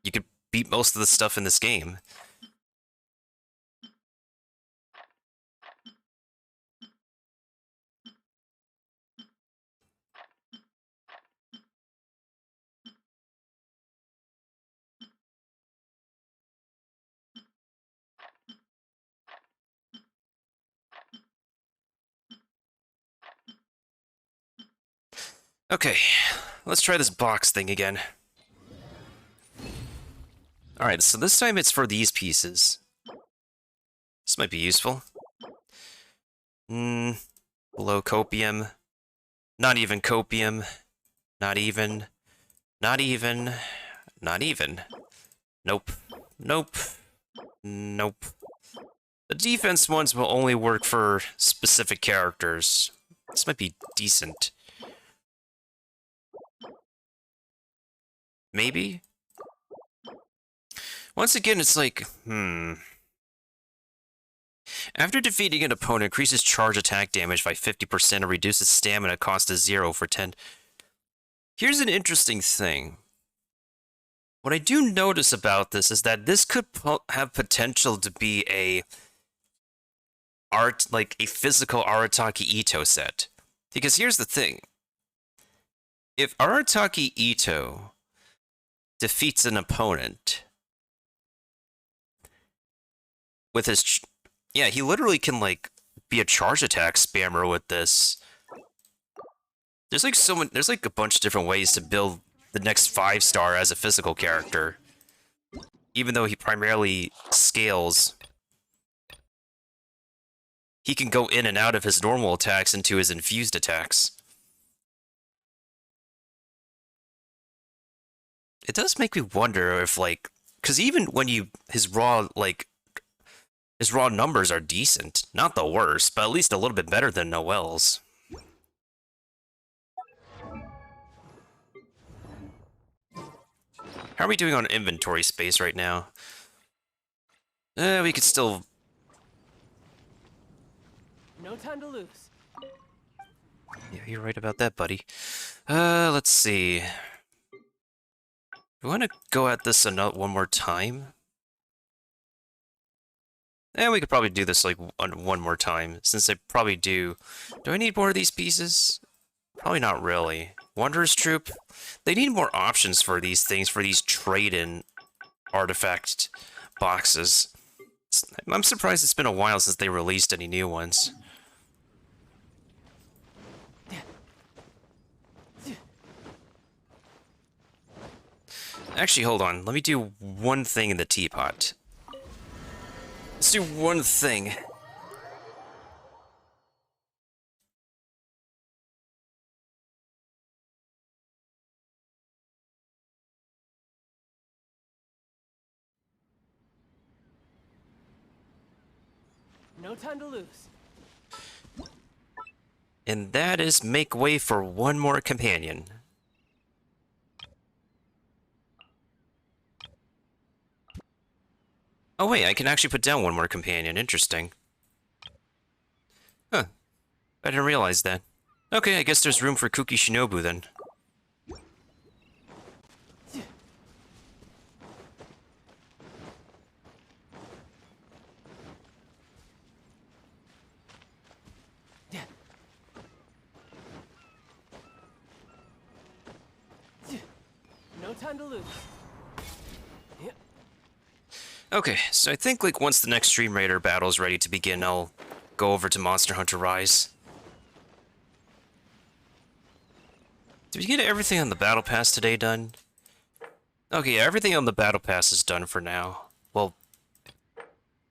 you could beat most of the stuff in this game. Okay, let's try this box thing again. Alright, so this time it's for these pieces. This might be useful. Below copium. Not even copium. Not even. Not even. Not even. Nope. Nope. Nope. The defense ones will only work for specific characters. This might be decent. Maybe? Once again, it's like, After defeating an opponent, increases charge attack damage by 50% and reduces stamina cost to 0 for 10. Here's an interesting thing. What I do notice about this is that this could have potential to be a physical Arataki Ito set. Because here's the thing. If Arataki Ito defeats an opponent with his... Yeah, he literally can, like, be a charge attack spammer with this. There's, like, there's, like, a bunch of different ways to build the next 5-star as a physical character. even though he primarily scales, he can go in and out of his normal attacks into his infused attacks. It does make me wonder if, like, because even when his raw numbers are decent, not the worst, but at least a little bit better than Noel's. How are we doing on inventory space right now? We could still... No time to lose. Yeah, you're right about that, buddy. Let's see. Do we want to go at this one more time? We could probably do this, like, one more time, since I probably do. Do I need more of these pieces? Probably not really. Wanderer's Troop? They need more options for these things, for these trade-in artifact boxes. I'm surprised it's been a while since they released any new ones. Actually, hold on. Let me do one thing in the teapot. Let's do one thing. No time to lose. And that is make way for one more companion. Oh wait, I can actually put down one more companion. Interesting. Huh. I didn't realize that. Okay, I guess there's room for Kuki Shinobu then. No time to lose. Okay, so I think, like, once the next Stream Raider battle is ready to begin, I'll go over to Monster Hunter Rise. Did we get everything on the Battle Pass today done? Okay, yeah, everything on the Battle Pass is done for now. Well,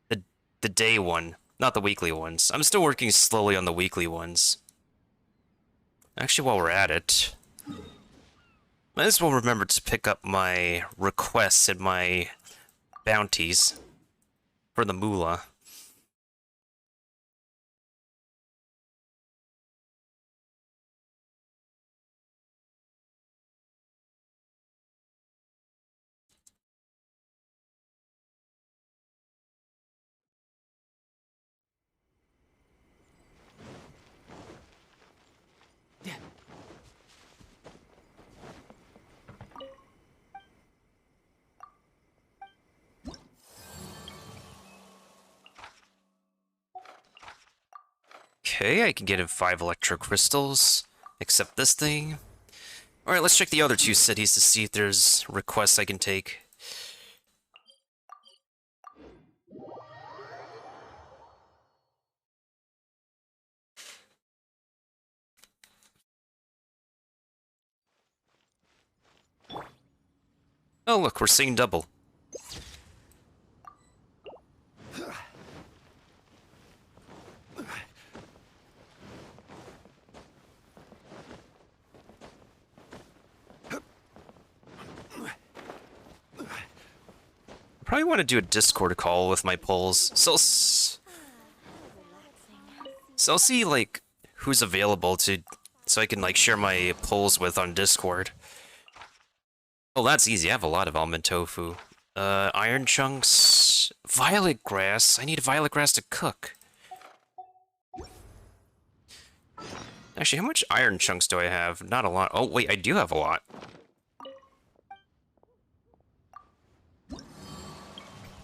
the day one, not the weekly ones. I'm still working slowly on the weekly ones. Actually, while we're at it, might as well remember to pick up my requests and my bounties for the moolah. Okay, I can get in 5 electro crystals, except this thing. Alright, let's check the other 2 cities to see if there's requests I can take. Oh look, we're seeing double. Probably want to do a Discord call with my polls, so I'll see, like, who's available so I can, like, share my polls with on Discord. Oh, that's easy. I have a lot of almond tofu. Iron chunks, violet grass. I need violet grass to cook. Actually, how much iron chunks do I have? Not a lot. Oh, wait, I do have a lot.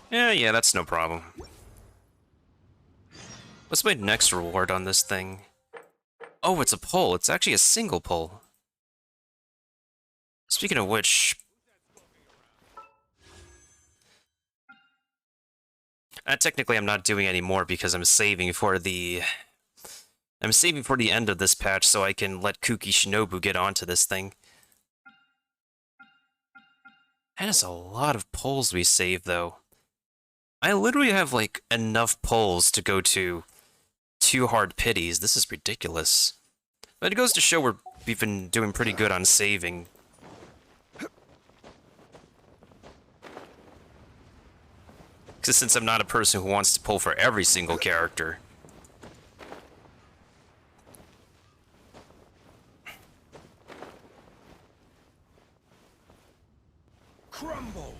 Yeah, that's no problem. What's my next reward on this thing? Oh, it's a pull. It's actually a single pull. Speaking of which... technically, I'm not doing any more because I'm saving for the... I'm saving for the end of this patch so I can let Kuki Shinobu get onto this thing. That is a lot of polls we saved, though. I literally have, like, enough polls to go to 2 hard pities. This is ridiculous. But it goes to show we've been doing pretty good on saving. Because since I'm not a person who wants to pull for every single character. Crumble.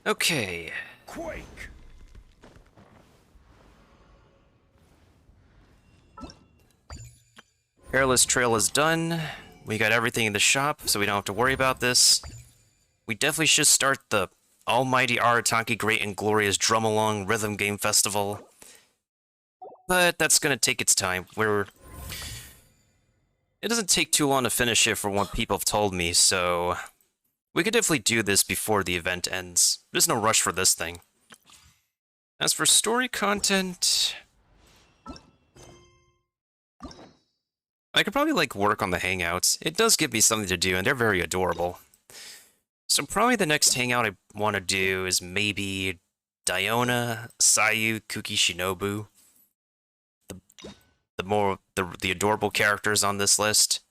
Okay. Quake. Hairless Trail is done. We got everything in the shop, so we don't have to worry about this. We definitely should start the Almighty Arataki Great and Glorious Drum Along Rhythm Game Festival. But that's gonna take its time. It doesn't take too long to finish it from what people have told me, so we could definitely do this before the event ends. There's no rush for this thing. As for story content, I could probably, like, work on the hangouts. It does give me something to do, and they're very adorable. So probably the next hangout I want to do is maybe Diona, Sayu, Kuki Shinobu. The adorable characters on this list.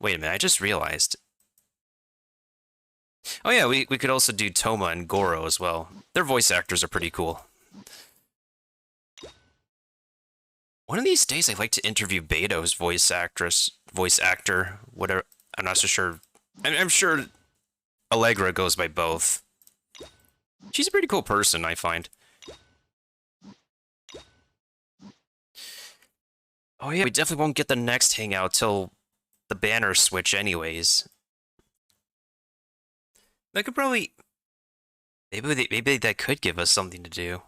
Wait a minute, I just realized. Oh yeah, we could also do Toma and Goro as well. Their voice actors are pretty cool. One of these days I'd like to interview Beto's voice actor, whatever. I'm not so sure. I'm sure Allegra goes by both. She's a pretty cool person, I find. Oh yeah, we definitely won't get the next hangout till the banner switch anyways. That could probably... Maybe that could give us something to do.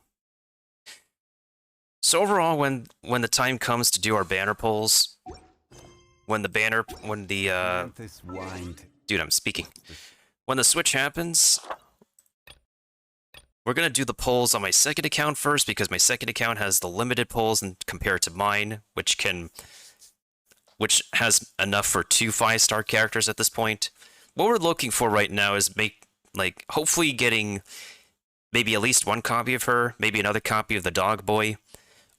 So overall, when the time comes to do our banner polls, when the dude, I'm speaking. When the switch happens, we're gonna do the polls on my second account first, because my second account has the limited polls and compared to mine, which has enough for 2 5-star characters at this point. What we're looking for right now is hopefully getting maybe at least 1 copy of her, maybe another copy of the Dog Boy.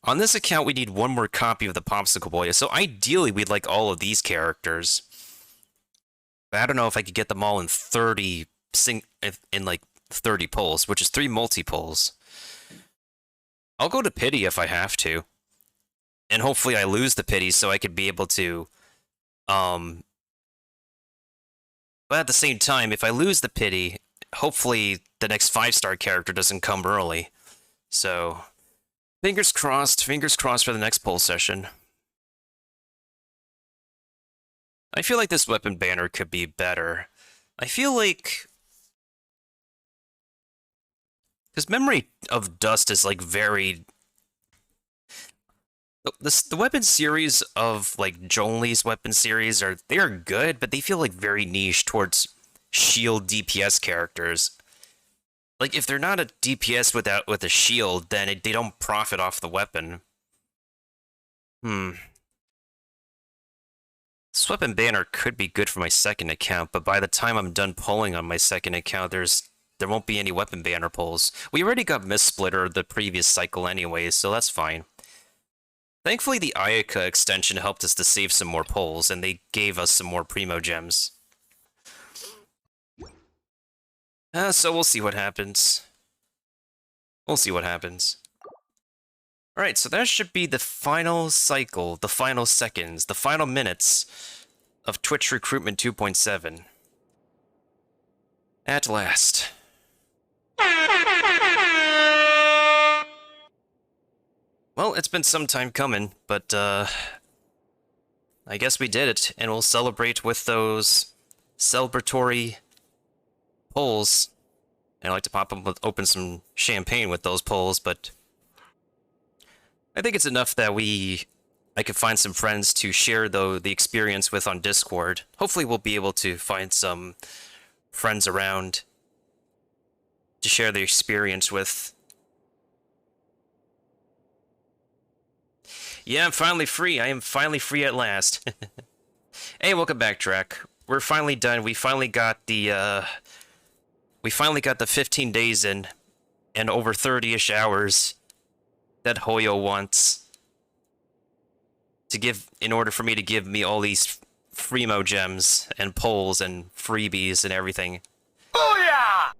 On this account, we need 1 more copy of the Popsicle Boy, so ideally we'd like all of these characters. But I don't know if I could get them all in 30 polls, which is 3 multi-polls. I'll go to pity if I have to. And hopefully I lose the pity so I could be able to... But at the same time, if I lose the pity, hopefully the next 5-star character doesn't come early. So, fingers crossed for the next poll session. I feel like this weapon banner could be better. I feel like... Because Memory of Dust is, like, very... The weapon series of, like, Zhongli's weapon series they are good, but they feel, like, very niche towards shield DPS characters. Like, if they're not a DPS with a shield, then they don't profit off the weapon. This weapon banner could be good for my second account, but by the time I'm done polling on my second account, there won't be any weapon banner polls. We already got Mist Splitter the previous cycle anyway, so that's fine. Thankfully, the Ayaka extension helped us to save some more polls, and they gave us some more Primo Gems. So we'll see what happens. Alright, so that should be the final cycle, the final seconds, the final minutes of Twitch Recruitment 2.7. At last. Well, it's been some time coming, but I guess we did it, and we'll celebrate with those celebratory polls. And I like to open some champagne with those polls, but I think it's enough that I could find some friends to share the experience with on Discord. Hopefully we'll be able to find some friends around to share the experience with. Yeah, I'm finally free. I am finally free at last. Hey, welcome back, Drek. We're finally done. We finally got the 15 days in and over 30-ish hours that Hoyo wants to give in order for me to give me all these Freemo gems and polls and freebies and everything. Booyah!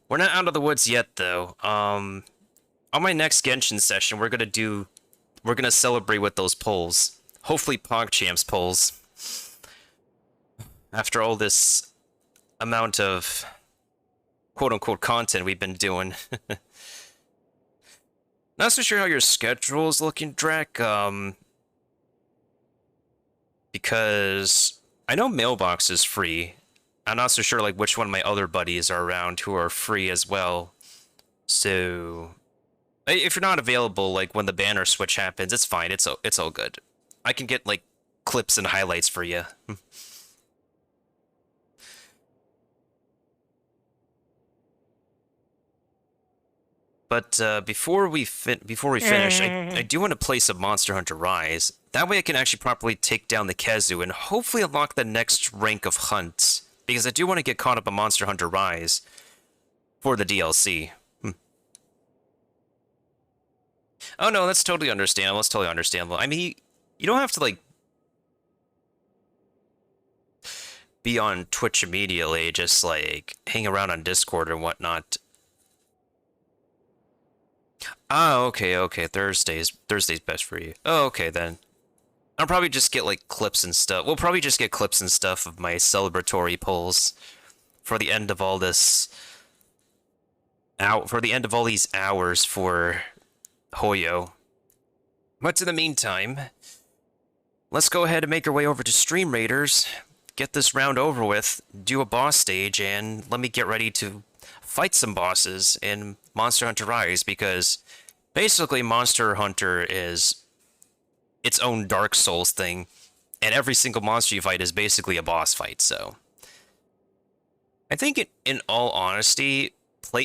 We're not out of the woods yet, though. On my next Genshin session, we're gonna celebrate with those polls. Hopefully PogChamp's polls. After all this amount of quote-unquote content we've been doing. Not so sure how your schedule is looking, Drek, because I know Mailbox is free. I'm not so sure like which one of my other buddies are around who are free as well. So if you're not available, like when the banner switch happens, it's fine. It's all good. I can get like clips and highlights for you. But before we finish, I do want to play some Monster Hunter Rise. That way I can actually properly take down the Kezu and hopefully unlock the next rank of hunts. Because I do want to get caught up on Monster Hunter Rise for the DLC. Oh no, that's totally understandable. That's totally understandable. I mean, you don't have to like be on Twitch immediately. Just like hang around on Discord and whatnot. Oh, okay. Thursday's best for you. Oh, okay then. I'll probably just get like clips and stuff. We'll probably just get clips and stuff of my celebratory polls for the end of all this. For the end of all these hours for Hoyo. But in the meantime, let's go ahead and make our way over to Stream Raiders. Get this round over with, do a boss stage, and let me get ready to fight some bosses in Monster Hunter Rise, because basically Monster Hunter is its own Dark Souls thing, and every single monster you fight is basically a boss fight, so... I think in all honesty,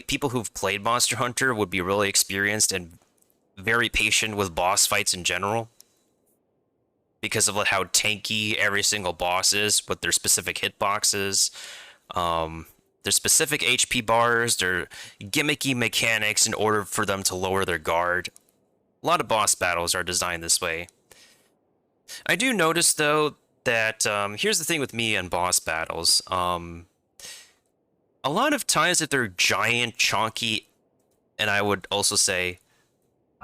people who've played Monster Hunter would be really experienced and very patient with boss fights in general, because of how tanky every single boss is with their specific hitboxes, their specific HP bars, their gimmicky mechanics in order for them to lower their guard. A lot of boss battles are designed this way. I do notice, though, that, here's the thing with me and boss battles. A lot of times if they're giant, chunky, and I would also say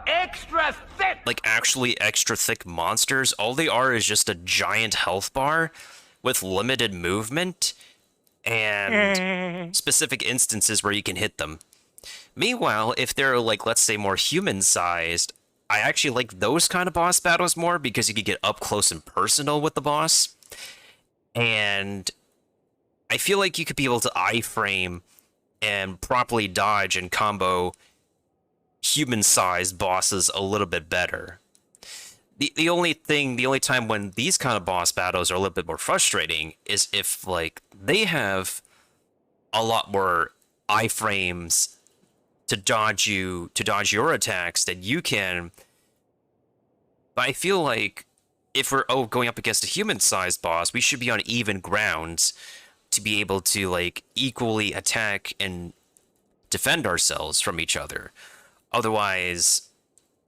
Extra thick! like actually extra thick monsters, all they are is just a giant health bar with limited movement and specific instances where you can hit them. Meanwhile, if they're like, let's say, more human-sized, I actually like those kind of boss battles more because you can get up close and personal with the boss. And I feel like you could be able to iframe and properly dodge and combo human-sized bosses a little bit better. The only time when these kind of boss battles are a little bit more frustrating is if, like, they have a lot more iframes to dodge your attacks than you can. But I feel like if we're going up against a human-sized boss, we should be on even grounds to be able to, like, equally attack and defend ourselves from each other. Otherwise,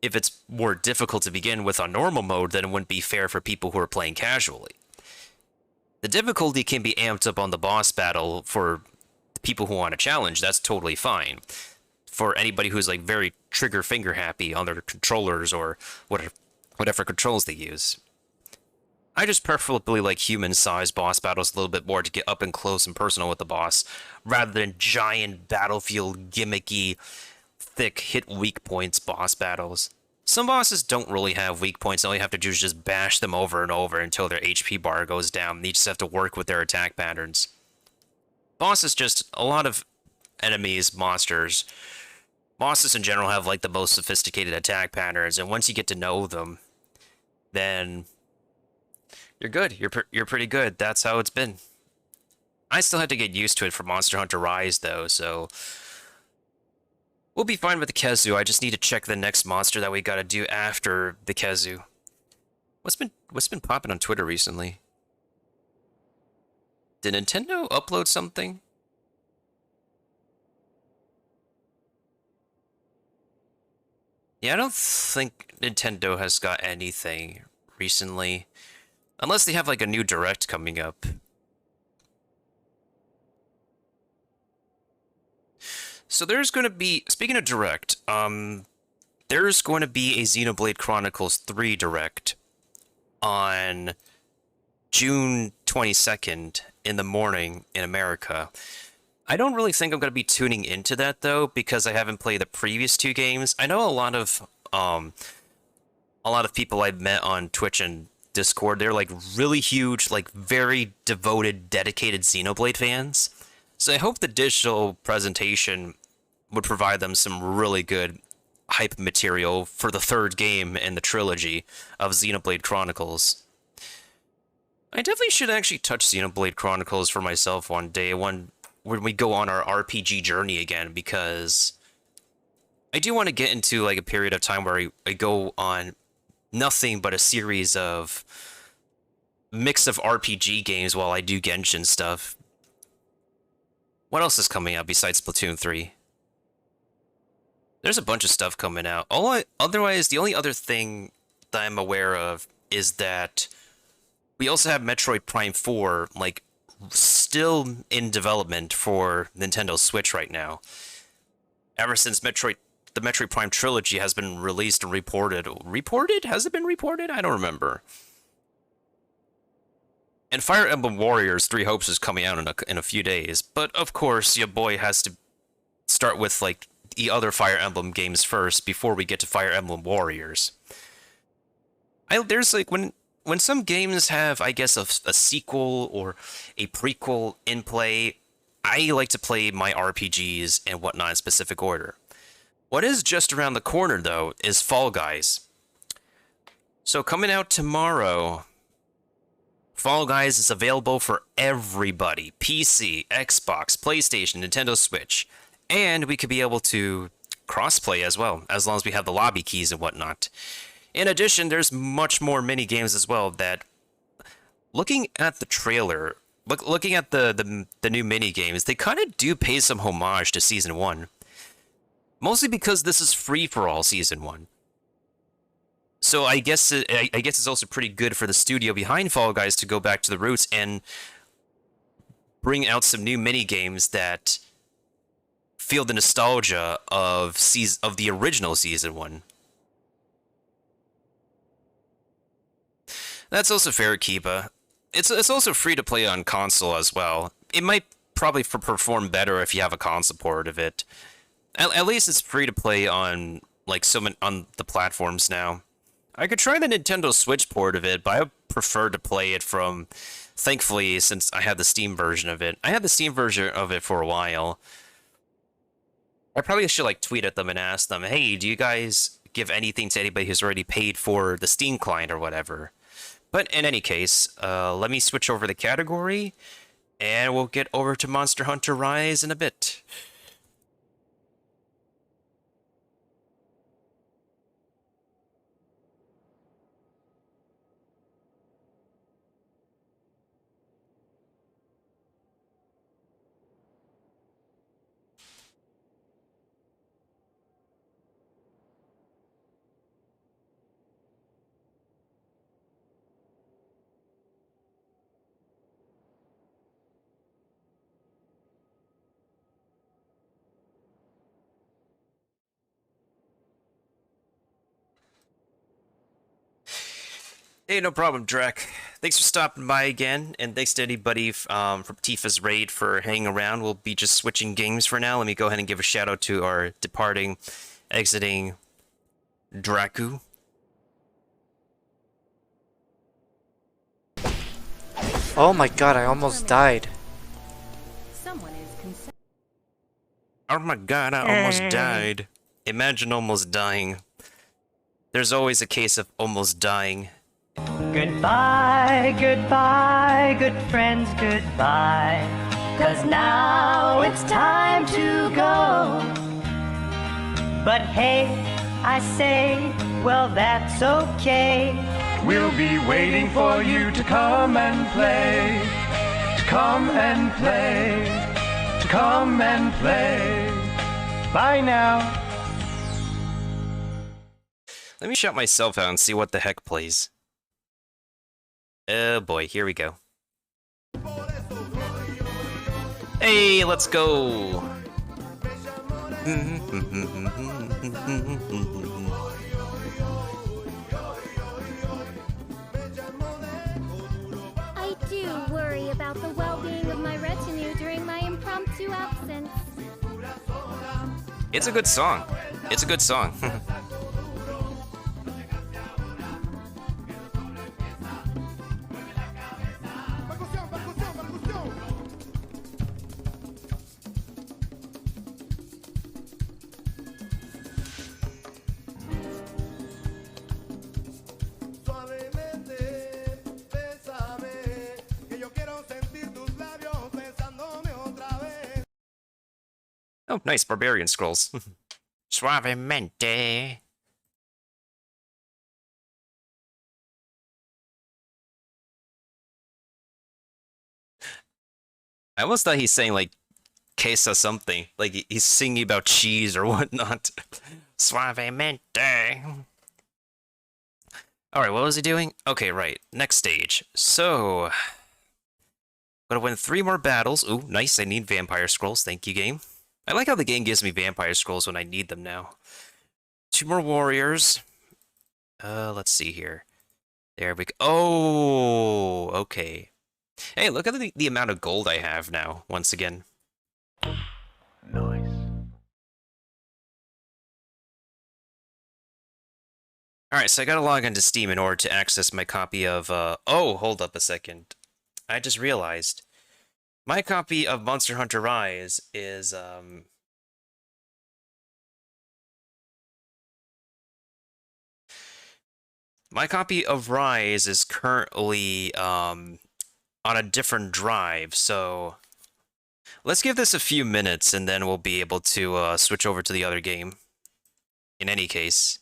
if it's more difficult to begin with on normal mode, then it wouldn't be fair for people who are playing casually. The difficulty can be amped up on the boss battle for the people who want a challenge. That's totally fine. For anybody who's like very trigger finger happy on their controllers or whatever controls they use. I just preferably like human-sized boss battles a little bit more to get up and close and personal with the boss, rather than giant battlefield gimmicky thick hit weak points boss battles. Some bosses don't really have weak points. All you have to do is just bash them over and over until their HP bar goes down. You just have to work with their attack patterns. Bosses just a lot of enemies, monsters. Bosses in general have like the most sophisticated attack patterns, and once you get to know them, then you're good. You're pretty good. That's how it's been. I still have to get used to it for Monster Hunter Rise though, so we'll be fine with the Kezu. I just need to check the next monster that we gotta do after the Kezu. What's been popping on Twitter recently? Did Nintendo upload something? Yeah, I don't think Nintendo has got anything recently. Unless they have like a new Direct coming up. So there's going to be, speaking of Direct, there's going to be a Xenoblade Chronicles 3 Direct on June 22nd in the morning in America. I don't really think I'm going to be tuning into that, though, because I haven't played the previous two games. I know a lot of people I've met on Twitch and Discord, they're like really huge, like very devoted, dedicated Xenoblade fans. So I hope the digital presentation would provide them some really good hype material for the third game in the trilogy of Xenoblade Chronicles. I definitely should actually touch Xenoblade Chronicles for myself one day, when we go on our RPG journey again, because I do want to get into like a period of time where I go on nothing but a series of mix of RPG games while I do Genshin stuff. What else is coming out besides Splatoon 3? There's a bunch of stuff coming out. Otherwise, the only other thing that I'm aware of is that we also have Metroid Prime 4, like, still in development for Nintendo Switch right now. Ever since the Metroid Prime trilogy has been released and reported. Reported? Has it been reported? I don't remember. And Fire Emblem Warriors 3 Hopes is coming out in a few days. But, of course, your boy has to start with, like, the other Fire Emblem games first before we get to Fire Emblem Warriors. There's, like, when some games have, I guess, a sequel or a prequel in play, I like to play my RPGs and whatnot in specific order. What is just around the corner, though, is Fall Guys. So coming out tomorrow, Fall Guys is available for everybody. PC, Xbox, PlayStation, Nintendo Switch. And we could be able to crossplay as well, as long as we have the lobby keys and whatnot. In addition, there's much more mini games as well that, looking at the trailer, looking at the new mini games, they kind of do pay some homage to Season 1. Mostly because this is free for all Season 1. So I guess it's also pretty good for the studio behind Fall Guys to go back to the roots and bring out some new mini games that feel the nostalgia of the original Season 1. That's also fair, Kiba. It's also free to play on console as well. It might probably perform better if you have a console port of it. At least it's free to play on on the platforms now. I could try the Nintendo Switch port of it, but I prefer to play it from, thankfully, since I have the Steam version of it. I had the Steam version of it for a while. I probably should tweet at them and ask them, hey, do you guys give anything to anybody who's already paid for the Steam client or whatever? But in any case, let me switch over the category, and we'll get over to Monster Hunter Rise in a bit. Hey, no problem, Drek. Thanks for stopping by again, and thanks to anybody from Tifa's Raid for hanging around. We'll be just switching games for now. Let me go ahead and give a shout out to our exiting Draku. Oh my god, I almost died. Oh my god, I almost died. Imagine almost dying. There's always a case of almost dying. Goodbye, goodbye, good friends, goodbye. 'Cause now it's time to go. But hey, I say, well, that's okay. We'll be waiting for you to come and play. To come and play. To come and play. Bye now. Let me shut myself out and see what the heck plays. Oh boy, here we go. Hey, let's go! I do worry about the well-being of my retinue during my impromptu absence. It's a good song. It's a good song. Oh, nice, barbarian scrolls. Suavemente. I almost thought he's saying, like, queso something. Like, he's singing about cheese or whatnot. Suavemente. Alright, what was he doing? Okay, right. Next stage. So... gotta win 3 more battles. Ooh, nice. I need vampire scrolls. Thank you, game. I like how the game gives me vampire scrolls when I need them now. 2 more warriors. Let's see here. There we go. Oh, okay. Hey, look at the amount of gold I have now, once again. Nice. Alright, so I gotta log into Steam in order to access my copy of, oh, hold up a second. I just realized. My copy of Monster Hunter Rise is, my copy of Rise is currently, on a different drive, so... let's give this a few minutes, and then we'll be able to, switch over to the other game. In any case.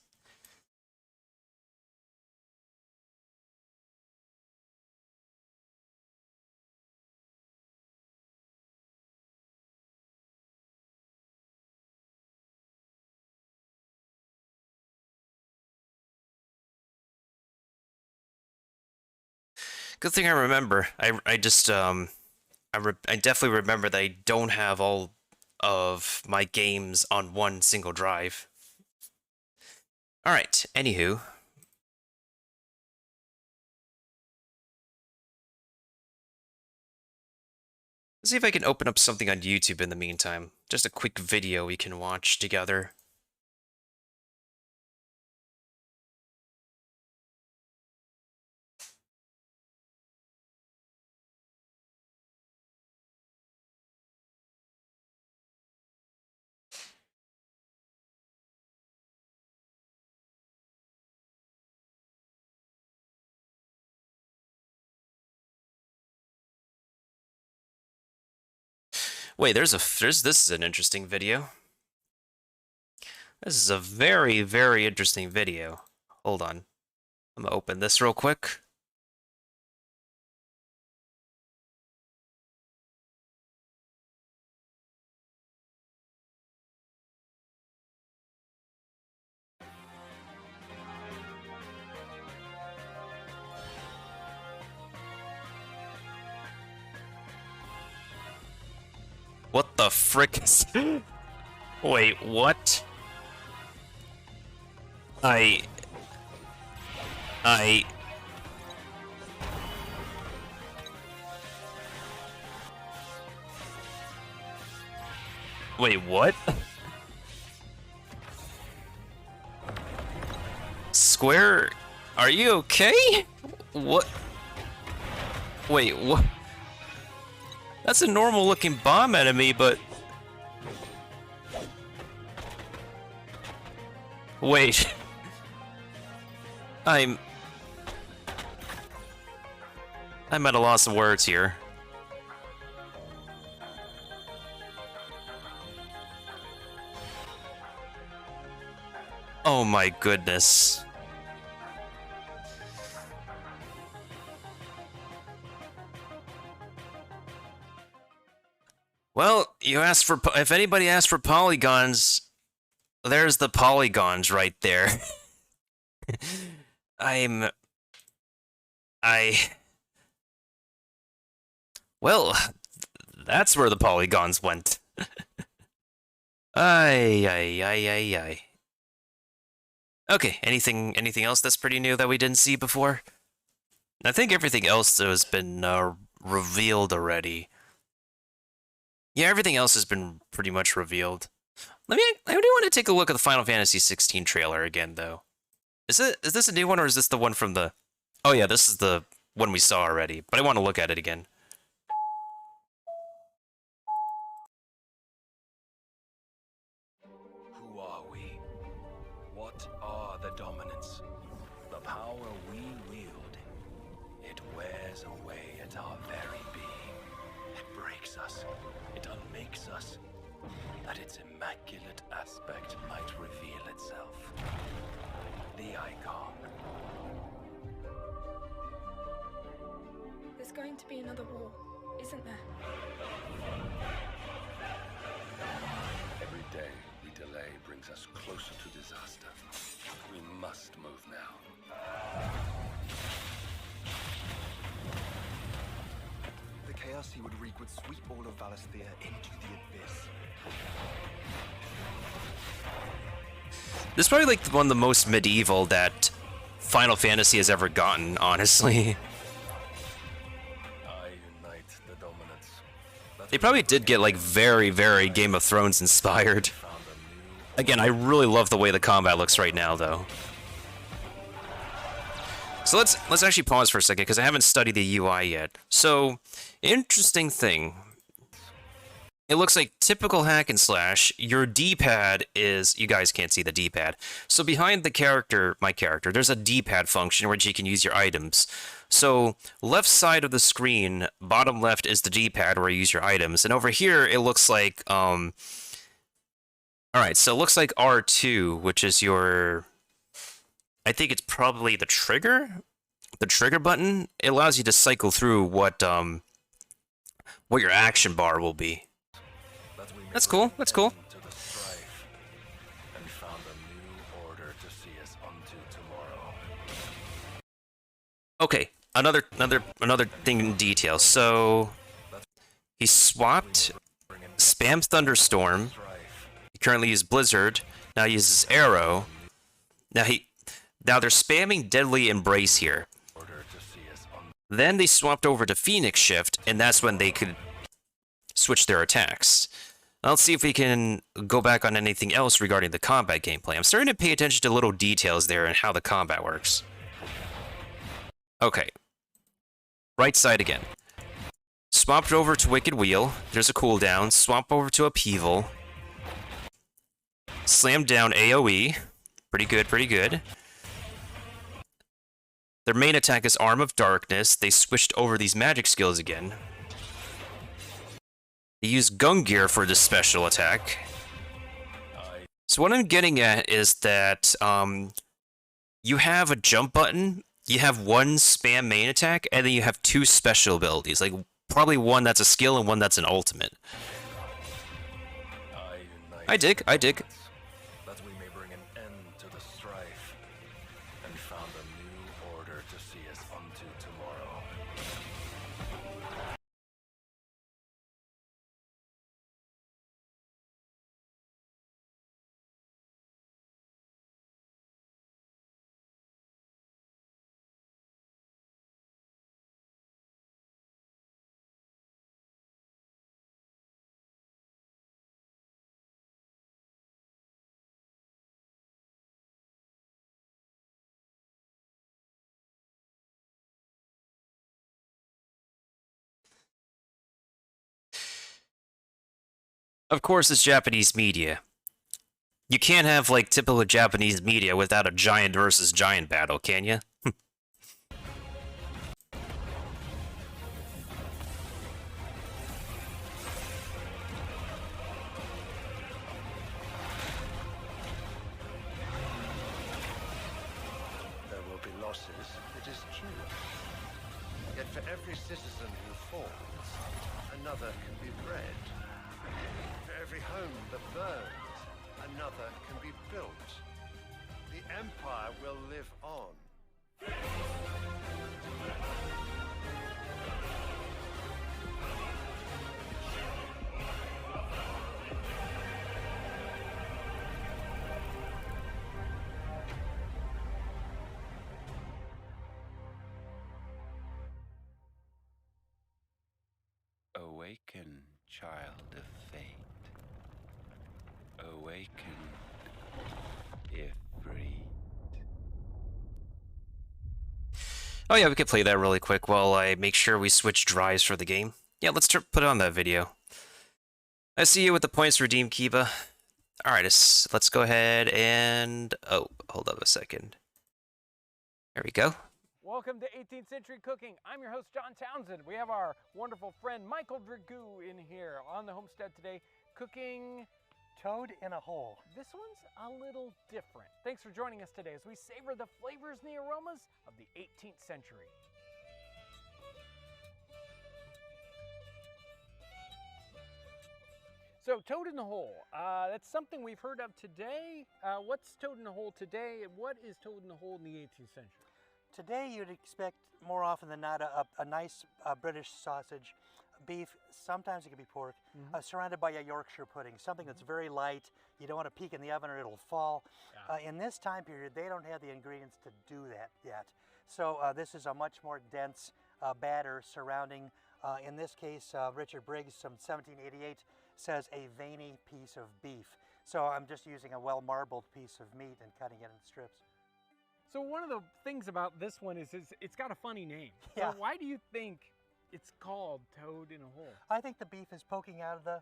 Good thing I remember. I definitely remember that I don't have all of my games on one single drive. Alright, anywho. Let's see if I can open up something on YouTube in the meantime. Just a quick video we can watch together. Wait, this is an interesting video. This is a very, very interesting video. Hold on. I'm gonna open this real quick. What the frick is... Wait, what? Wait, what? Square, are you okay? What? Wait, what? That's a normal looking bomb enemy, but... Wait. I'm at a loss of words here. Oh my goodness. You asked for... If anybody asked for polygons, there's the polygons right there. Well, that's where the polygons went. Ay. Okay, anything else that's pretty new that we didn't see before? I think everything else has been revealed already. Yeah, everything else has been pretty much revealed. I do want to take a look at the Final Fantasy 16 trailer again, though. Is this a new one, or is this the one from the... Oh yeah, this is the one we saw already, but I want to look at it again. Who are we? What are the dominants? The power we wield. It wears away at our very being. It breaks us. It unmakes us. That its immaculate aspect might reveal itself. The icon. There's going to be another war, isn't there? Every day we delay brings us closer to disaster. We must move now. The chaos he would wreak would sweep all of Valisthea into the abyss. This is probably like one of the most medieval that Final Fantasy has ever gotten, honestly. They probably did get like very, very Game of Thrones inspired. Again, I really love the way the combat looks right now, though. So let's actually pause for a second because I haven't studied the UI yet. So, interesting thing. It looks like typical hack and slash. Your D-pad is... You guys can't see the D-pad. So behind the character, my character, there's a D-pad function where you can use your items. So left side of the screen, bottom left is the D-pad where you use your items. And over here, it looks like... Alright, so it looks like R2, which is your... I think it's probably the trigger? The trigger button? It allows you to cycle through what your action bar will be. That's cool. That's cool. Okay, another thing in detail. So he swapped spam Thunderstorm. He currently uses Blizzard. Now he uses Arrow. Now they're spamming Deadly Embrace here. Then they swapped over to Phoenix Shift, and that's when they could switch their attacks. Let's see if we can go back on anything else regarding the combat gameplay. I'm starting to pay attention to little details there and how the combat works. Okay. Right side again. Swapped over to Wicked Wheel. There's a cooldown. Swap over to Upheaval. Slam down AoE. Pretty good, pretty good. Their main attack is Arm of Darkness. They switched over these magic skills again. They use Gungear for this special attack. So what I'm getting at is that you have a jump button, you have one spam main attack, and then you have two special abilities. Like, probably one that's a skill and one that's an ultimate. I dig. That we may bring an end to the strife and found a new order to see us unto tomorrow. Of course, it's Japanese media. You can't have, like, typical Japanese media without a giant versus giant battle, can you? There will be losses, it is true. Yet for every citizen who falls, another can be bred. For every home that burns, another can be built. The Empire will live on. Awaken, child of fate. Awaken, Ifrit. Oh yeah, we could play that really quick while I make sure we switch drives for the game. Yeah, let's put on that video. I see you with the points redeemed, Kiba. Alright, let's go ahead and... Oh, hold up a second. There we go. Welcome to 18th Century Cooking. I'm your host, John Townsend. We have our wonderful friend Michael Dragoo in here on the homestead today, cooking toad in a hole. This one's a little different. Thanks for joining us today as we savor the flavors and the aromas of the 18th century. So, toad in the hole, that's something we've heard of today. What's toad in the hole today, and what is toad in the hole in the 18th century? Today you'd expect more often than not a nice British sausage, beef, sometimes it could be pork, surrounded by a Yorkshire pudding, something that's very light. You don't want to peek in the oven or it'll fall. In this time period, they don't have the ingredients to do that yet. So this is a much more dense batter surrounding, in this case, Richard Briggs from 1788 says a veiny piece of beef. So I'm just using a well-marbled piece of meat and cutting it in strips. So one of the things about this one is it's got a funny name. Yeah. So why do you think it's called toad in a hole? I think the beef is poking out of the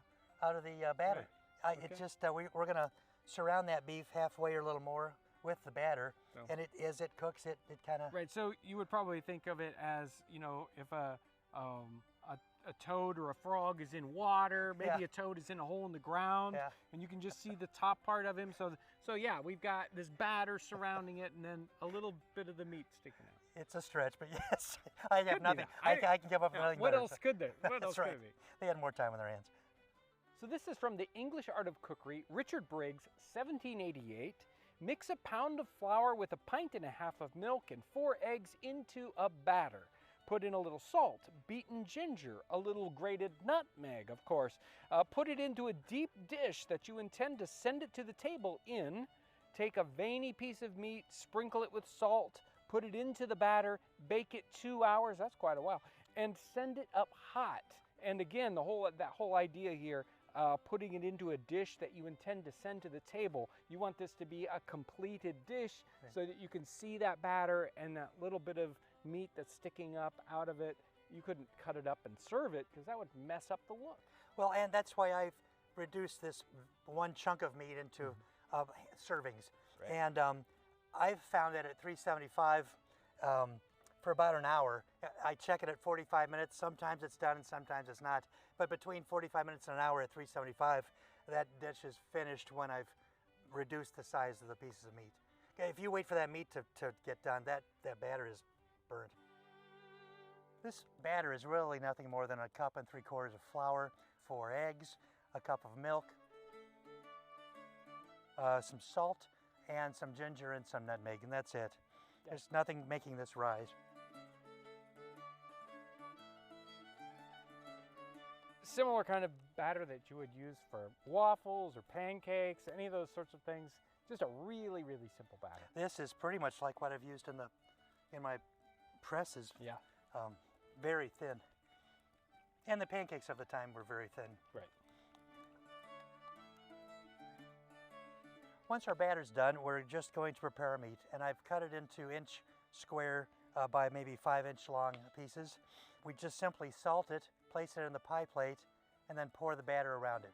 batter. Right. It just we're gonna surround that beef halfway or a little more with the batter, and as it cooks, it kind of. Right. So you would probably think of it as, you know, if a toad or a frog is in water, maybe a toad is in a hole in the ground, and you can just see the top part of him. So yeah, we've got this batter surrounding it, and then a little bit of the meat sticking out. It's a stretch, but yes, I have nothing. I can give up nothing. What better, else could there? What else could it be? They had more time on their hands. So this is from the English Art of Cookery, Richard Briggs, 1788. Mix a pound of flour with a pint and a half of milk and 4 eggs into a batter. Put in a little salt, beaten ginger, a little grated nutmeg, of course. Put it into a deep dish that you intend to send it to the table in. Take a veiny piece of meat, sprinkle it with salt, put it into the batter, bake it 2 hours, that's quite a while, and send it up hot. And again, that whole idea here, putting it into a dish that you intend to send to the table. You want this to be a completed dish so that you can see that batter and that little bit of meat that's sticking up out of it. You couldn't cut it up and serve it because that would mess up the look. Well, and that's why I've reduced this one chunk of meat into servings. Right. And I've found that at 375 for about an hour. I check it at 45 minutes. Sometimes it's done and sometimes it's not. But between 45 minutes and an hour at 375, that dish is finished when I've reduced the size of the pieces of meat. Okay, if you wait for that meat to get done, that batter is burnt. This batter is really nothing more than 1 3/4 cups of flour, 4 eggs, a cup of milk, some salt, and some ginger and some nutmeg, and that's it. There's nothing making this rise. Similar kind of batter that you would use for waffles or pancakes, any of those sorts of things. Just a really, really simple batter. This is pretty much like what I've used in my presses. Yeah. Very thin. And the pancakes of the time were very thin. Right. Once our batter's done, we're just going to prepare our meat, and I've cut it into inch square by maybe 5-inch long pieces. We just simply salt it, place it in the pie plate, and then pour the batter around it.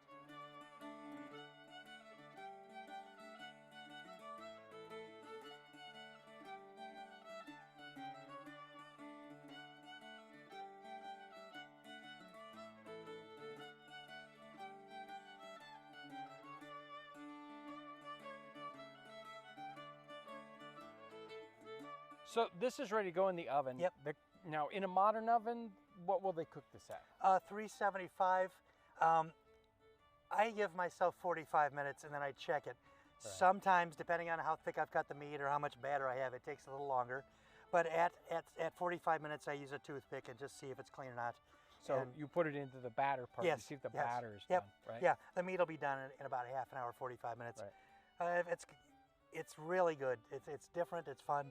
So this is ready to go in the oven. Yep. Now, in a modern oven, what will they cook this at? 375. I give myself 45 minutes and then I check it. Sometimes, depending on how thick I've cut the meat or how much batter I have, it takes a little longer. But at 45 minutes, I use a toothpick and just see if it's clean or not. So And you put it into the batter part yes, to see if the yes, batter is yep, done, right? Yeah, the meat will be done in about a half an hour, 45 minutes. Right. It's really good. It's different. It's fun.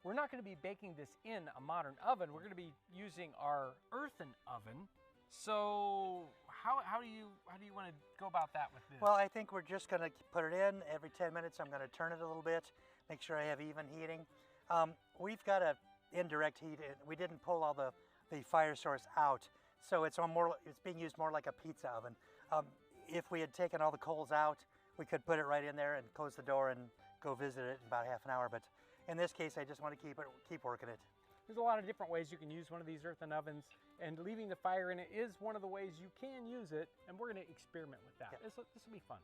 We're not going to be baking this in a modern oven. We're going to be using our earthen oven. So how do you want to go about that with this? Well, I think we're just going to put it in every 10 minutes. I'm going to turn it a little bit, make sure I have even heating. We've got a indirect heat. We didn't pull all the fire source out, so it's being used more like a pizza oven. If we had taken all the coals out, we could put it right in there and close the door and go visit it in about half an hour. But in this case, I just want to keep working it. There's a lot of different ways you can use one of these earthen ovens, and leaving the fire in it is one of the ways you can use it, and we're going to experiment with that. This will be fun.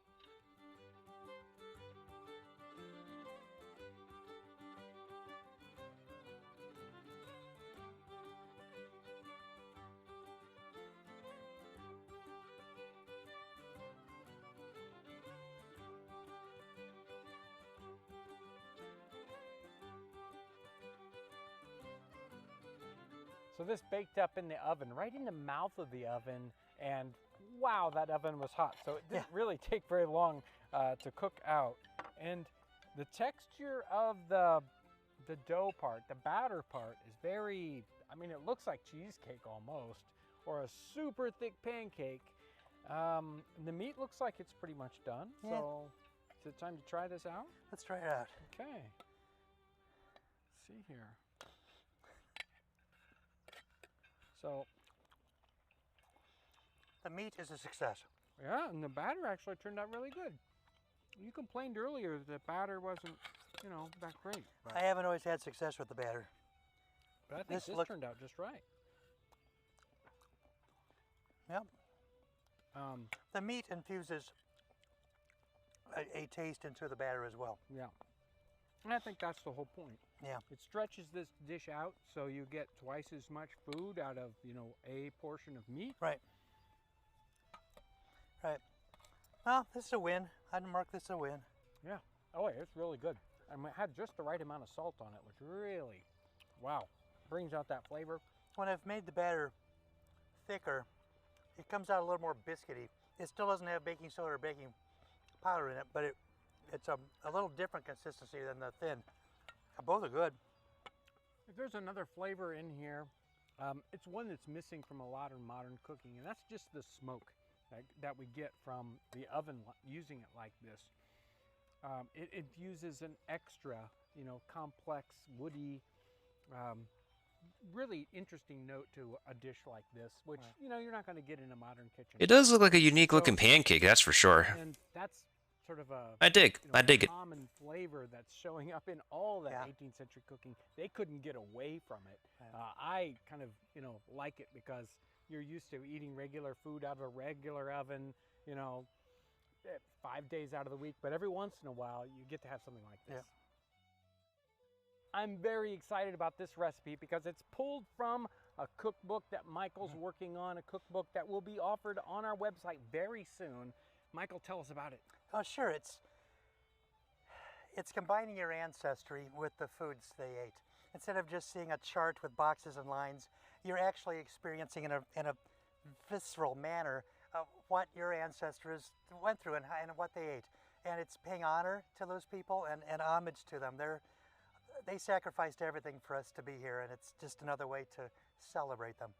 So this baked up in the oven, right in the mouth of the oven, and wow, that oven was hot. So it didn't really take very long to cook out. And the texture of the dough part, the batter part, is very, I mean, it looks like cheesecake almost, or a super thick pancake. The meat looks like it's pretty much done. Yeah. So is it time to try this out? Let's try it out. Okay. Let's see here. So the meat is a success. Yeah, and the batter actually turned out really good. You complained earlier that the batter wasn't, that great. I haven't always had success with the batter. But I think this turned out just right. Yep. The meat infuses a taste into the batter as well. Yeah. And I think that's the whole point. Yeah. It stretches this dish out so you get twice as much food out of, a portion of meat. Right. Right. Well, this is a win. I'd mark this a win. Yeah. Oh, yeah, it's really good. I mean, it had just the right amount of salt on it, which really, wow, brings out that flavor. When I've made the batter thicker, it comes out a little more biscuity. It still doesn't have baking soda or baking powder in it, but it's a little different consistency than the thin. Both are good. If there's another flavor in here, it's one that's missing from a lot of modern cooking, and that's just the smoke that we get from the oven using it like this. It infuses an extra, complex, woody, really interesting note to a dish like this, which, you're not going to get in a modern kitchen. It does look like a unique looking pancake, that's for sure. And that's sort of a I dig it. common flavor that's showing up in all that 18th century cooking. They couldn't get away from it. I kind of like it because you're used to eating regular food out of a regular oven 5 days out of the week, but every once in a while you get to have something like this. I'm very excited about this recipe because it's pulled from a cookbook that Michael's working on, a cookbook that will be offered on our website very soon. Michael, tell us about it. Oh, sure. It's combining your ancestry with the foods they ate. Instead of just seeing a chart with boxes and lines, you're actually experiencing in a visceral manner what your ancestors went through and what they ate. And it's paying honor to those people and homage to them. They sacrificed everything for us to be here, and it's just another way to celebrate them.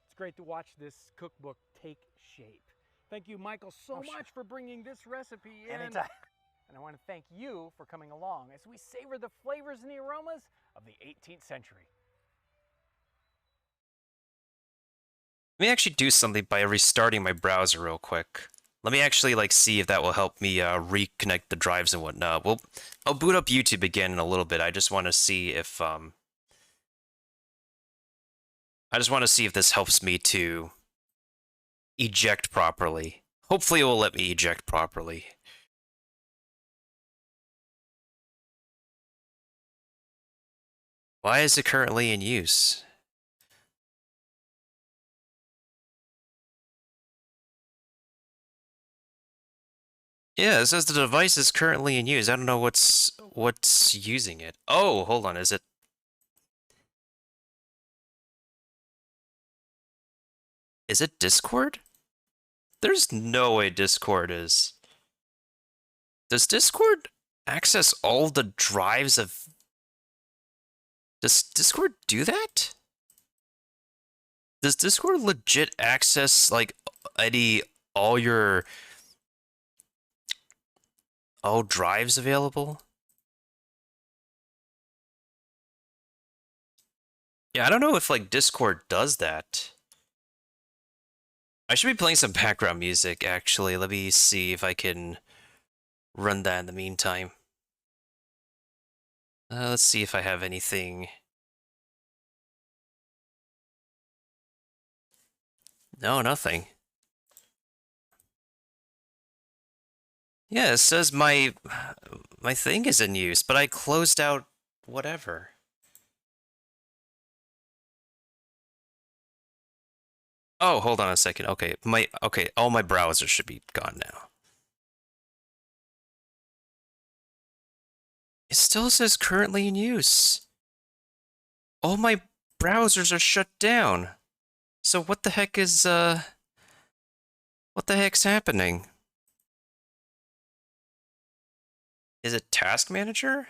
It's great to watch this cookbook take shape. Thank you, Michael, so much for bringing this recipe in. Anytime. And I want to thank you for coming along as we savor the flavors and the aromas of the 18th century. Let me actually do something by restarting my browser real quick. Let me actually see if that will help me reconnect the drives and whatnot. Well, I'll boot up YouTube again in a little bit. I just want to see if this helps me to eject properly. Hopefully it will let me eject properly. Why is it currently in use? Yeah, it says the device is currently in use. I don't know what's using it. Oh, hold on, is it? Is it Discord? There's no way Discord is. Does Discord access all the drives of... Does Discord do that? Does Discord legit access, like, all your... all drives available? Yeah, I don't know if, like, Discord does that. I should be playing some background music, actually. Let me see if I can run that in the meantime. Let's see if I have anything. No, nothing. Yeah, it says my thing is in use, but I closed out whatever. Oh, hold on a second. Okay, all my browsers should be gone now. It still says currently in use. All my browsers are shut down. So what the heck is what the heck's happening? Is it Task Manager?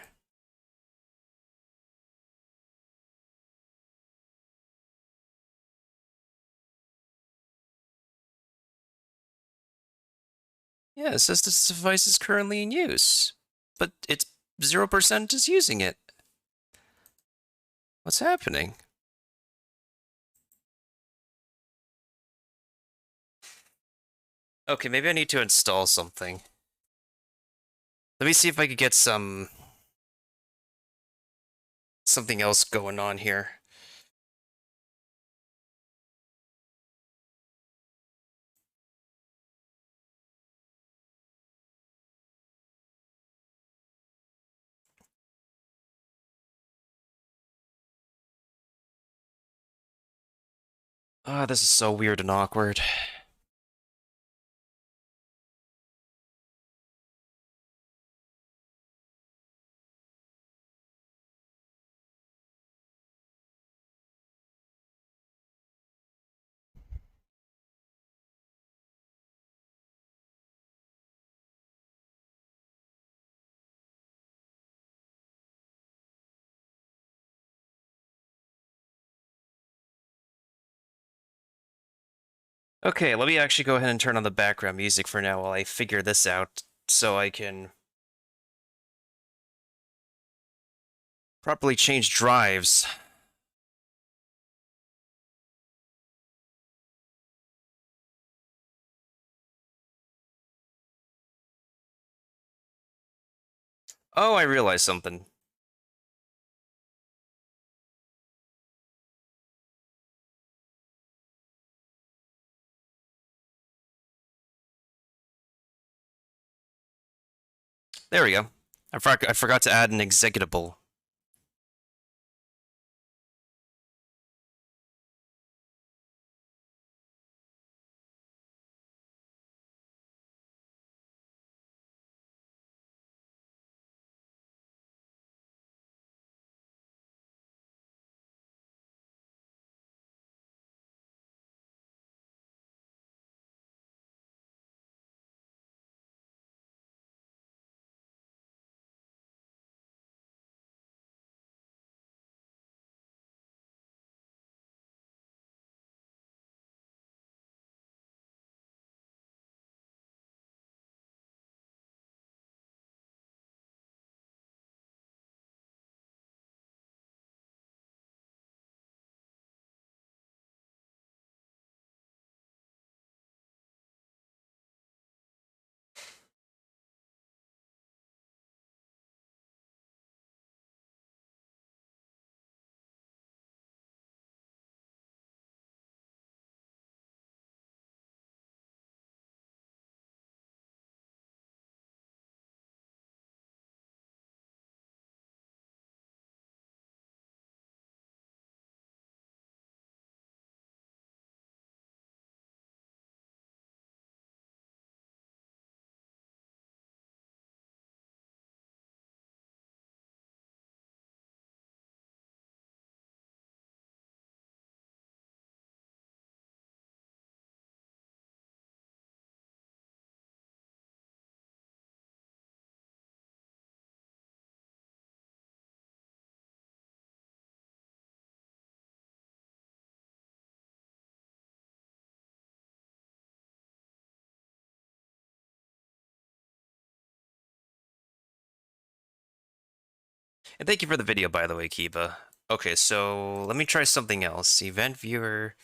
Yeah, it says this device is currently in use, but it's 0% is using it. What's happening? Okay, maybe I need to install something. Let me see if I could get something else going on here. Ah, this is so weird and awkward. Okay, let me actually go ahead and turn on the background music for now while I figure this out so I can properly change drives. Oh, I realized something. There we go. I forgot to add an executable. And thank you for the video, by the way, Kiba. Okay, so let me try something else. Event viewer.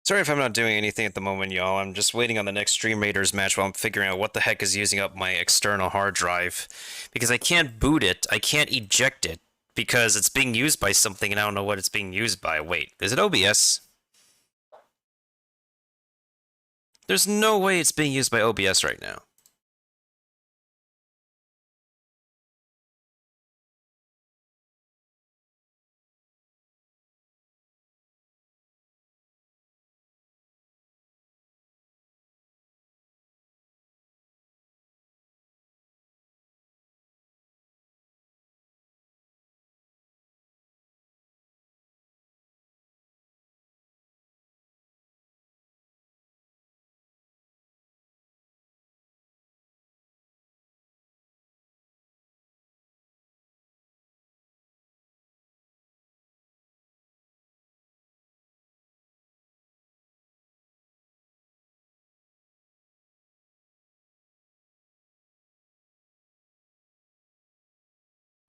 Sorry if I'm not doing anything at the moment, y'all. I'm just waiting on the next Stream Raiders match while I'm figuring out what the heck is using up my external hard drive. Because I can't boot it, I can't eject it, because it's being used by something and I don't know what it's being used by. Wait, is it OBS? There's no way it's being used by OBS right now.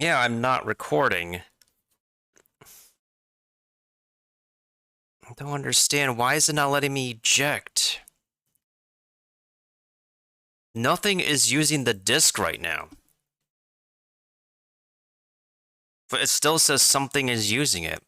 Yeah, I'm not recording. I don't understand. Why is it not letting me eject? Nothing is using the disk right now. But it still says something is using it.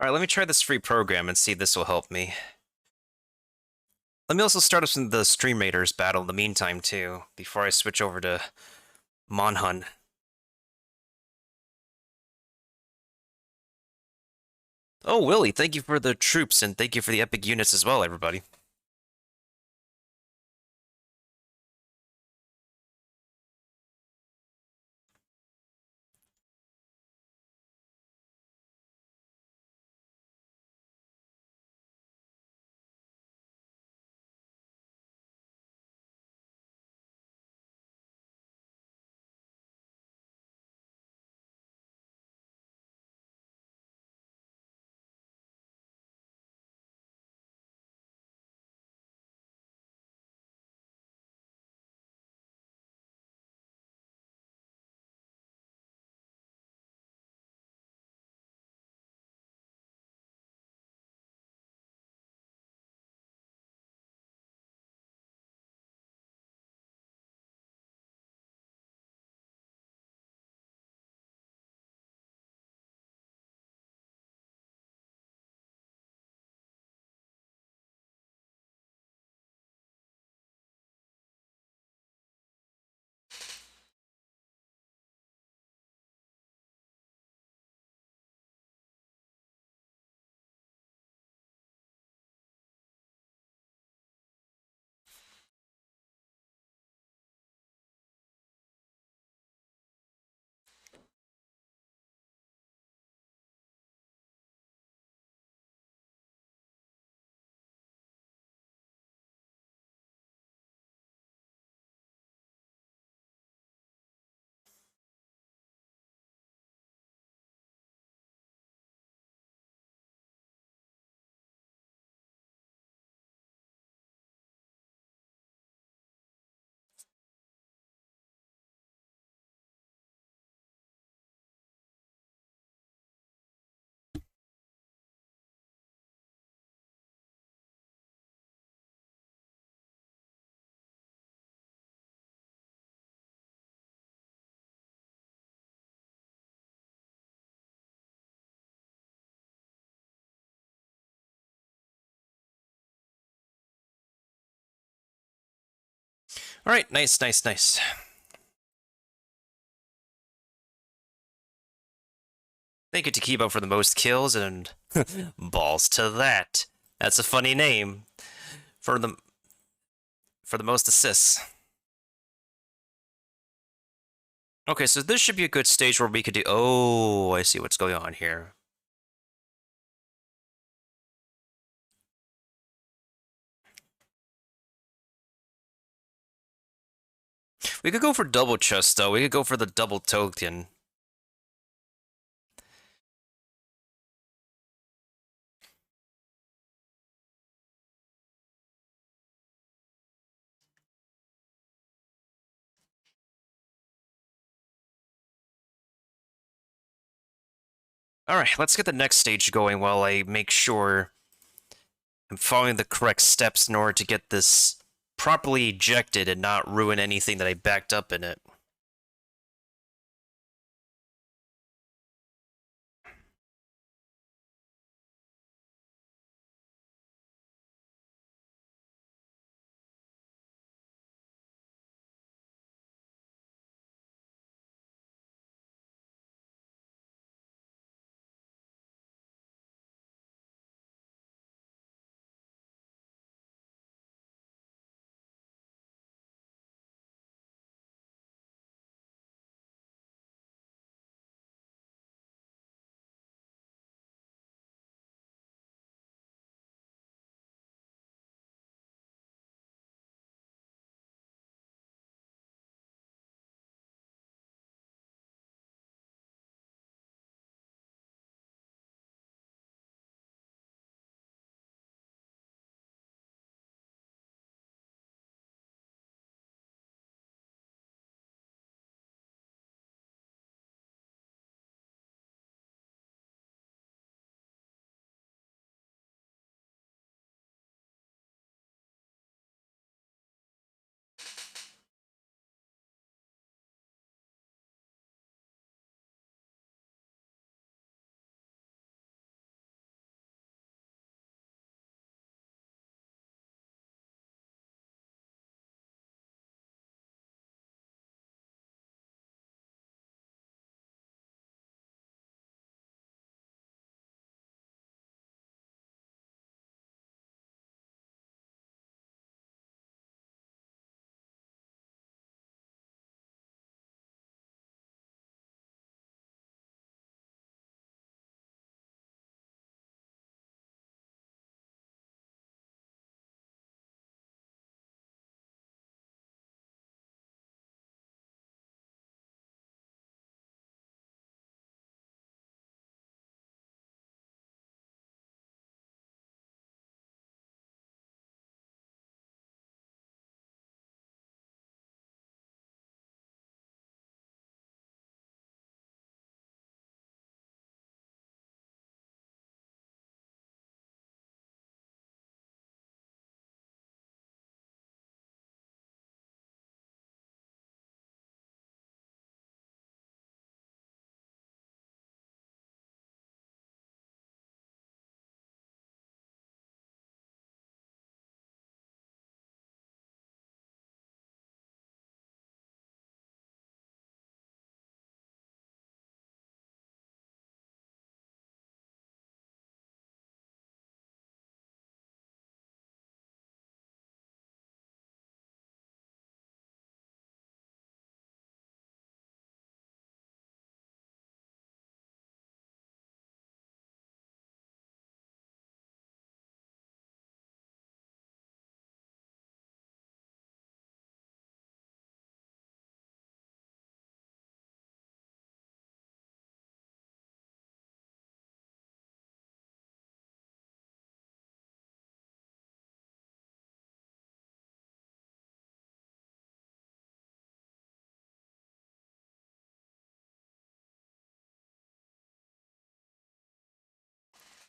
Alright, let me try this free program and see if this will help me. Let me also start us in the Stream Raiders battle in the meantime, too, before I switch over to Monhun. Oh, Willie, thank you for the troops, and thank you for the epic units as well, everybody. Alright, nice, nice, nice. Thank you to Kibo for the most kills, and balls to that. That's a funny name for the most assists. Okay, so this should be a good stage where we could do... Oh, I see what's going on here. We could go for double chest, though. We could go for the double token. Alright, let's get the next stage going while I make sure I'm following the correct steps in order to get this properly ejected and not ruin anything that I backed up in it.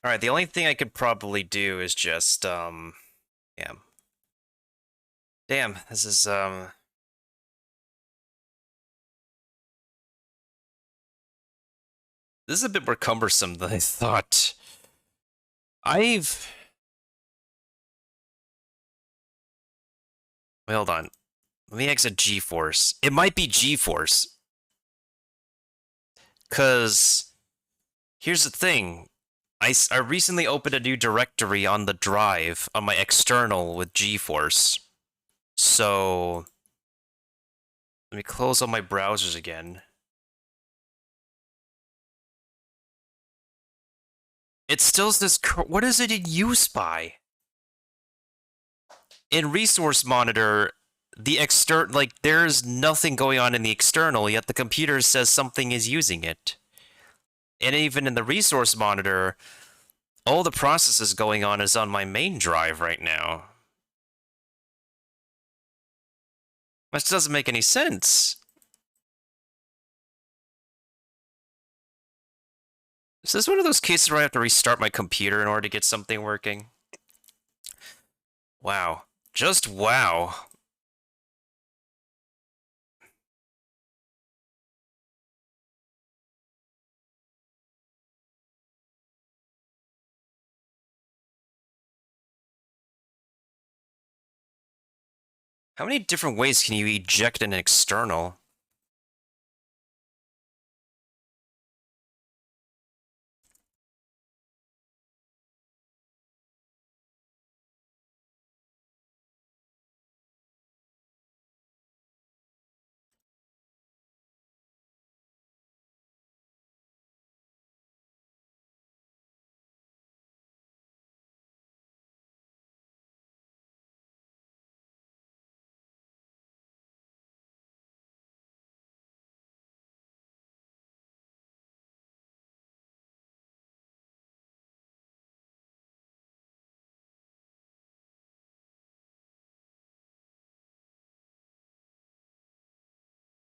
Alright, the only thing I could probably do is just, yeah. Damn, this is, this is a bit more cumbersome than I thought. Wait, hold on. Let me exit GeForce. It might be GeForce. Cause, here's the thing. I recently opened a new directory on the drive on my external with GeForce. So, let me close all my browsers again. It still says, what is it in use by? In Resource Monitor, the there's nothing going on in the external, yet the computer says something is using it. And even in the Resource Monitor, all the processes going on is on my main drive right now. Which doesn't make any sense. Is this one of those cases where I have to restart my computer in order to get something working? Wow. Just wow. How many different ways can you eject an external?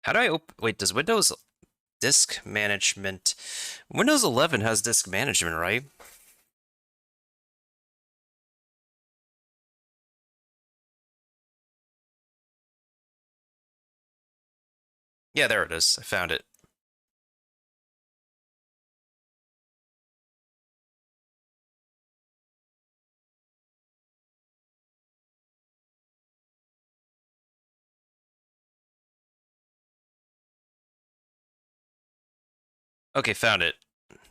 How do I wait, does Windows disk management... Windows 11 has disk management, right? Yeah, there it is. I found it. Okay, found it.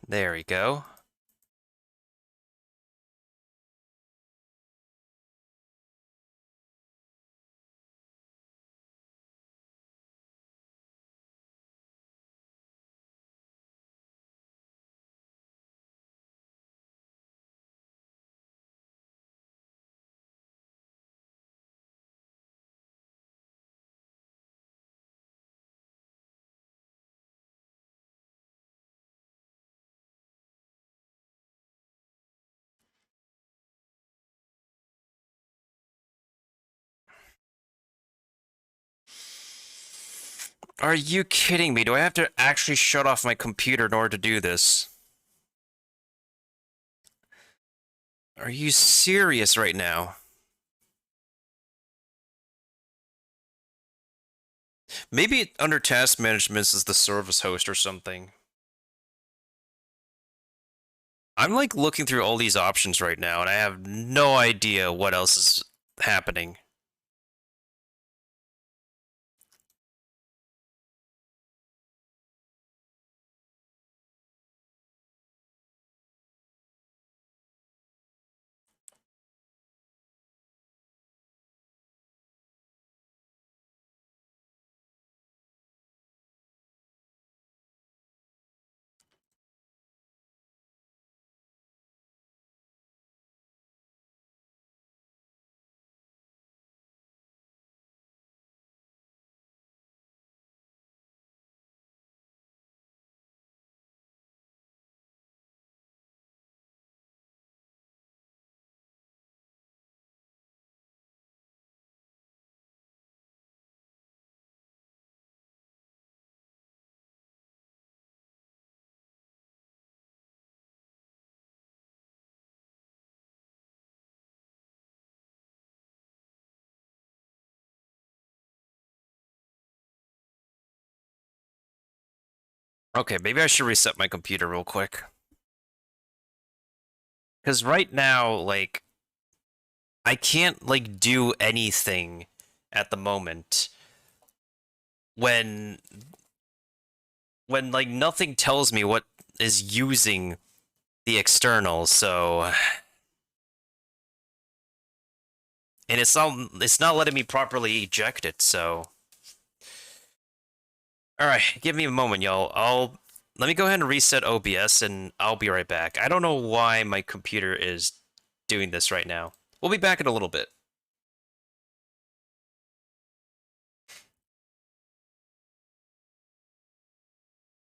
There we go. Are you kidding me? Do I have to actually shut off my computer in order to do this? Are you serious right now? Maybe under task management is the service host or something. I'm like looking through all these options right now and I have no idea what else is happening. Okay, maybe I should reset my computer real quick. Because right now, like, I can't, like, do anything at the moment when like, nothing tells me what is using the external, so... And it's not letting me properly eject it, so... Alright, give me a moment, y'all. Let me go ahead and reset OBS, and I'll be right back. I don't know why my computer is doing this right now. We'll be back in a little bit.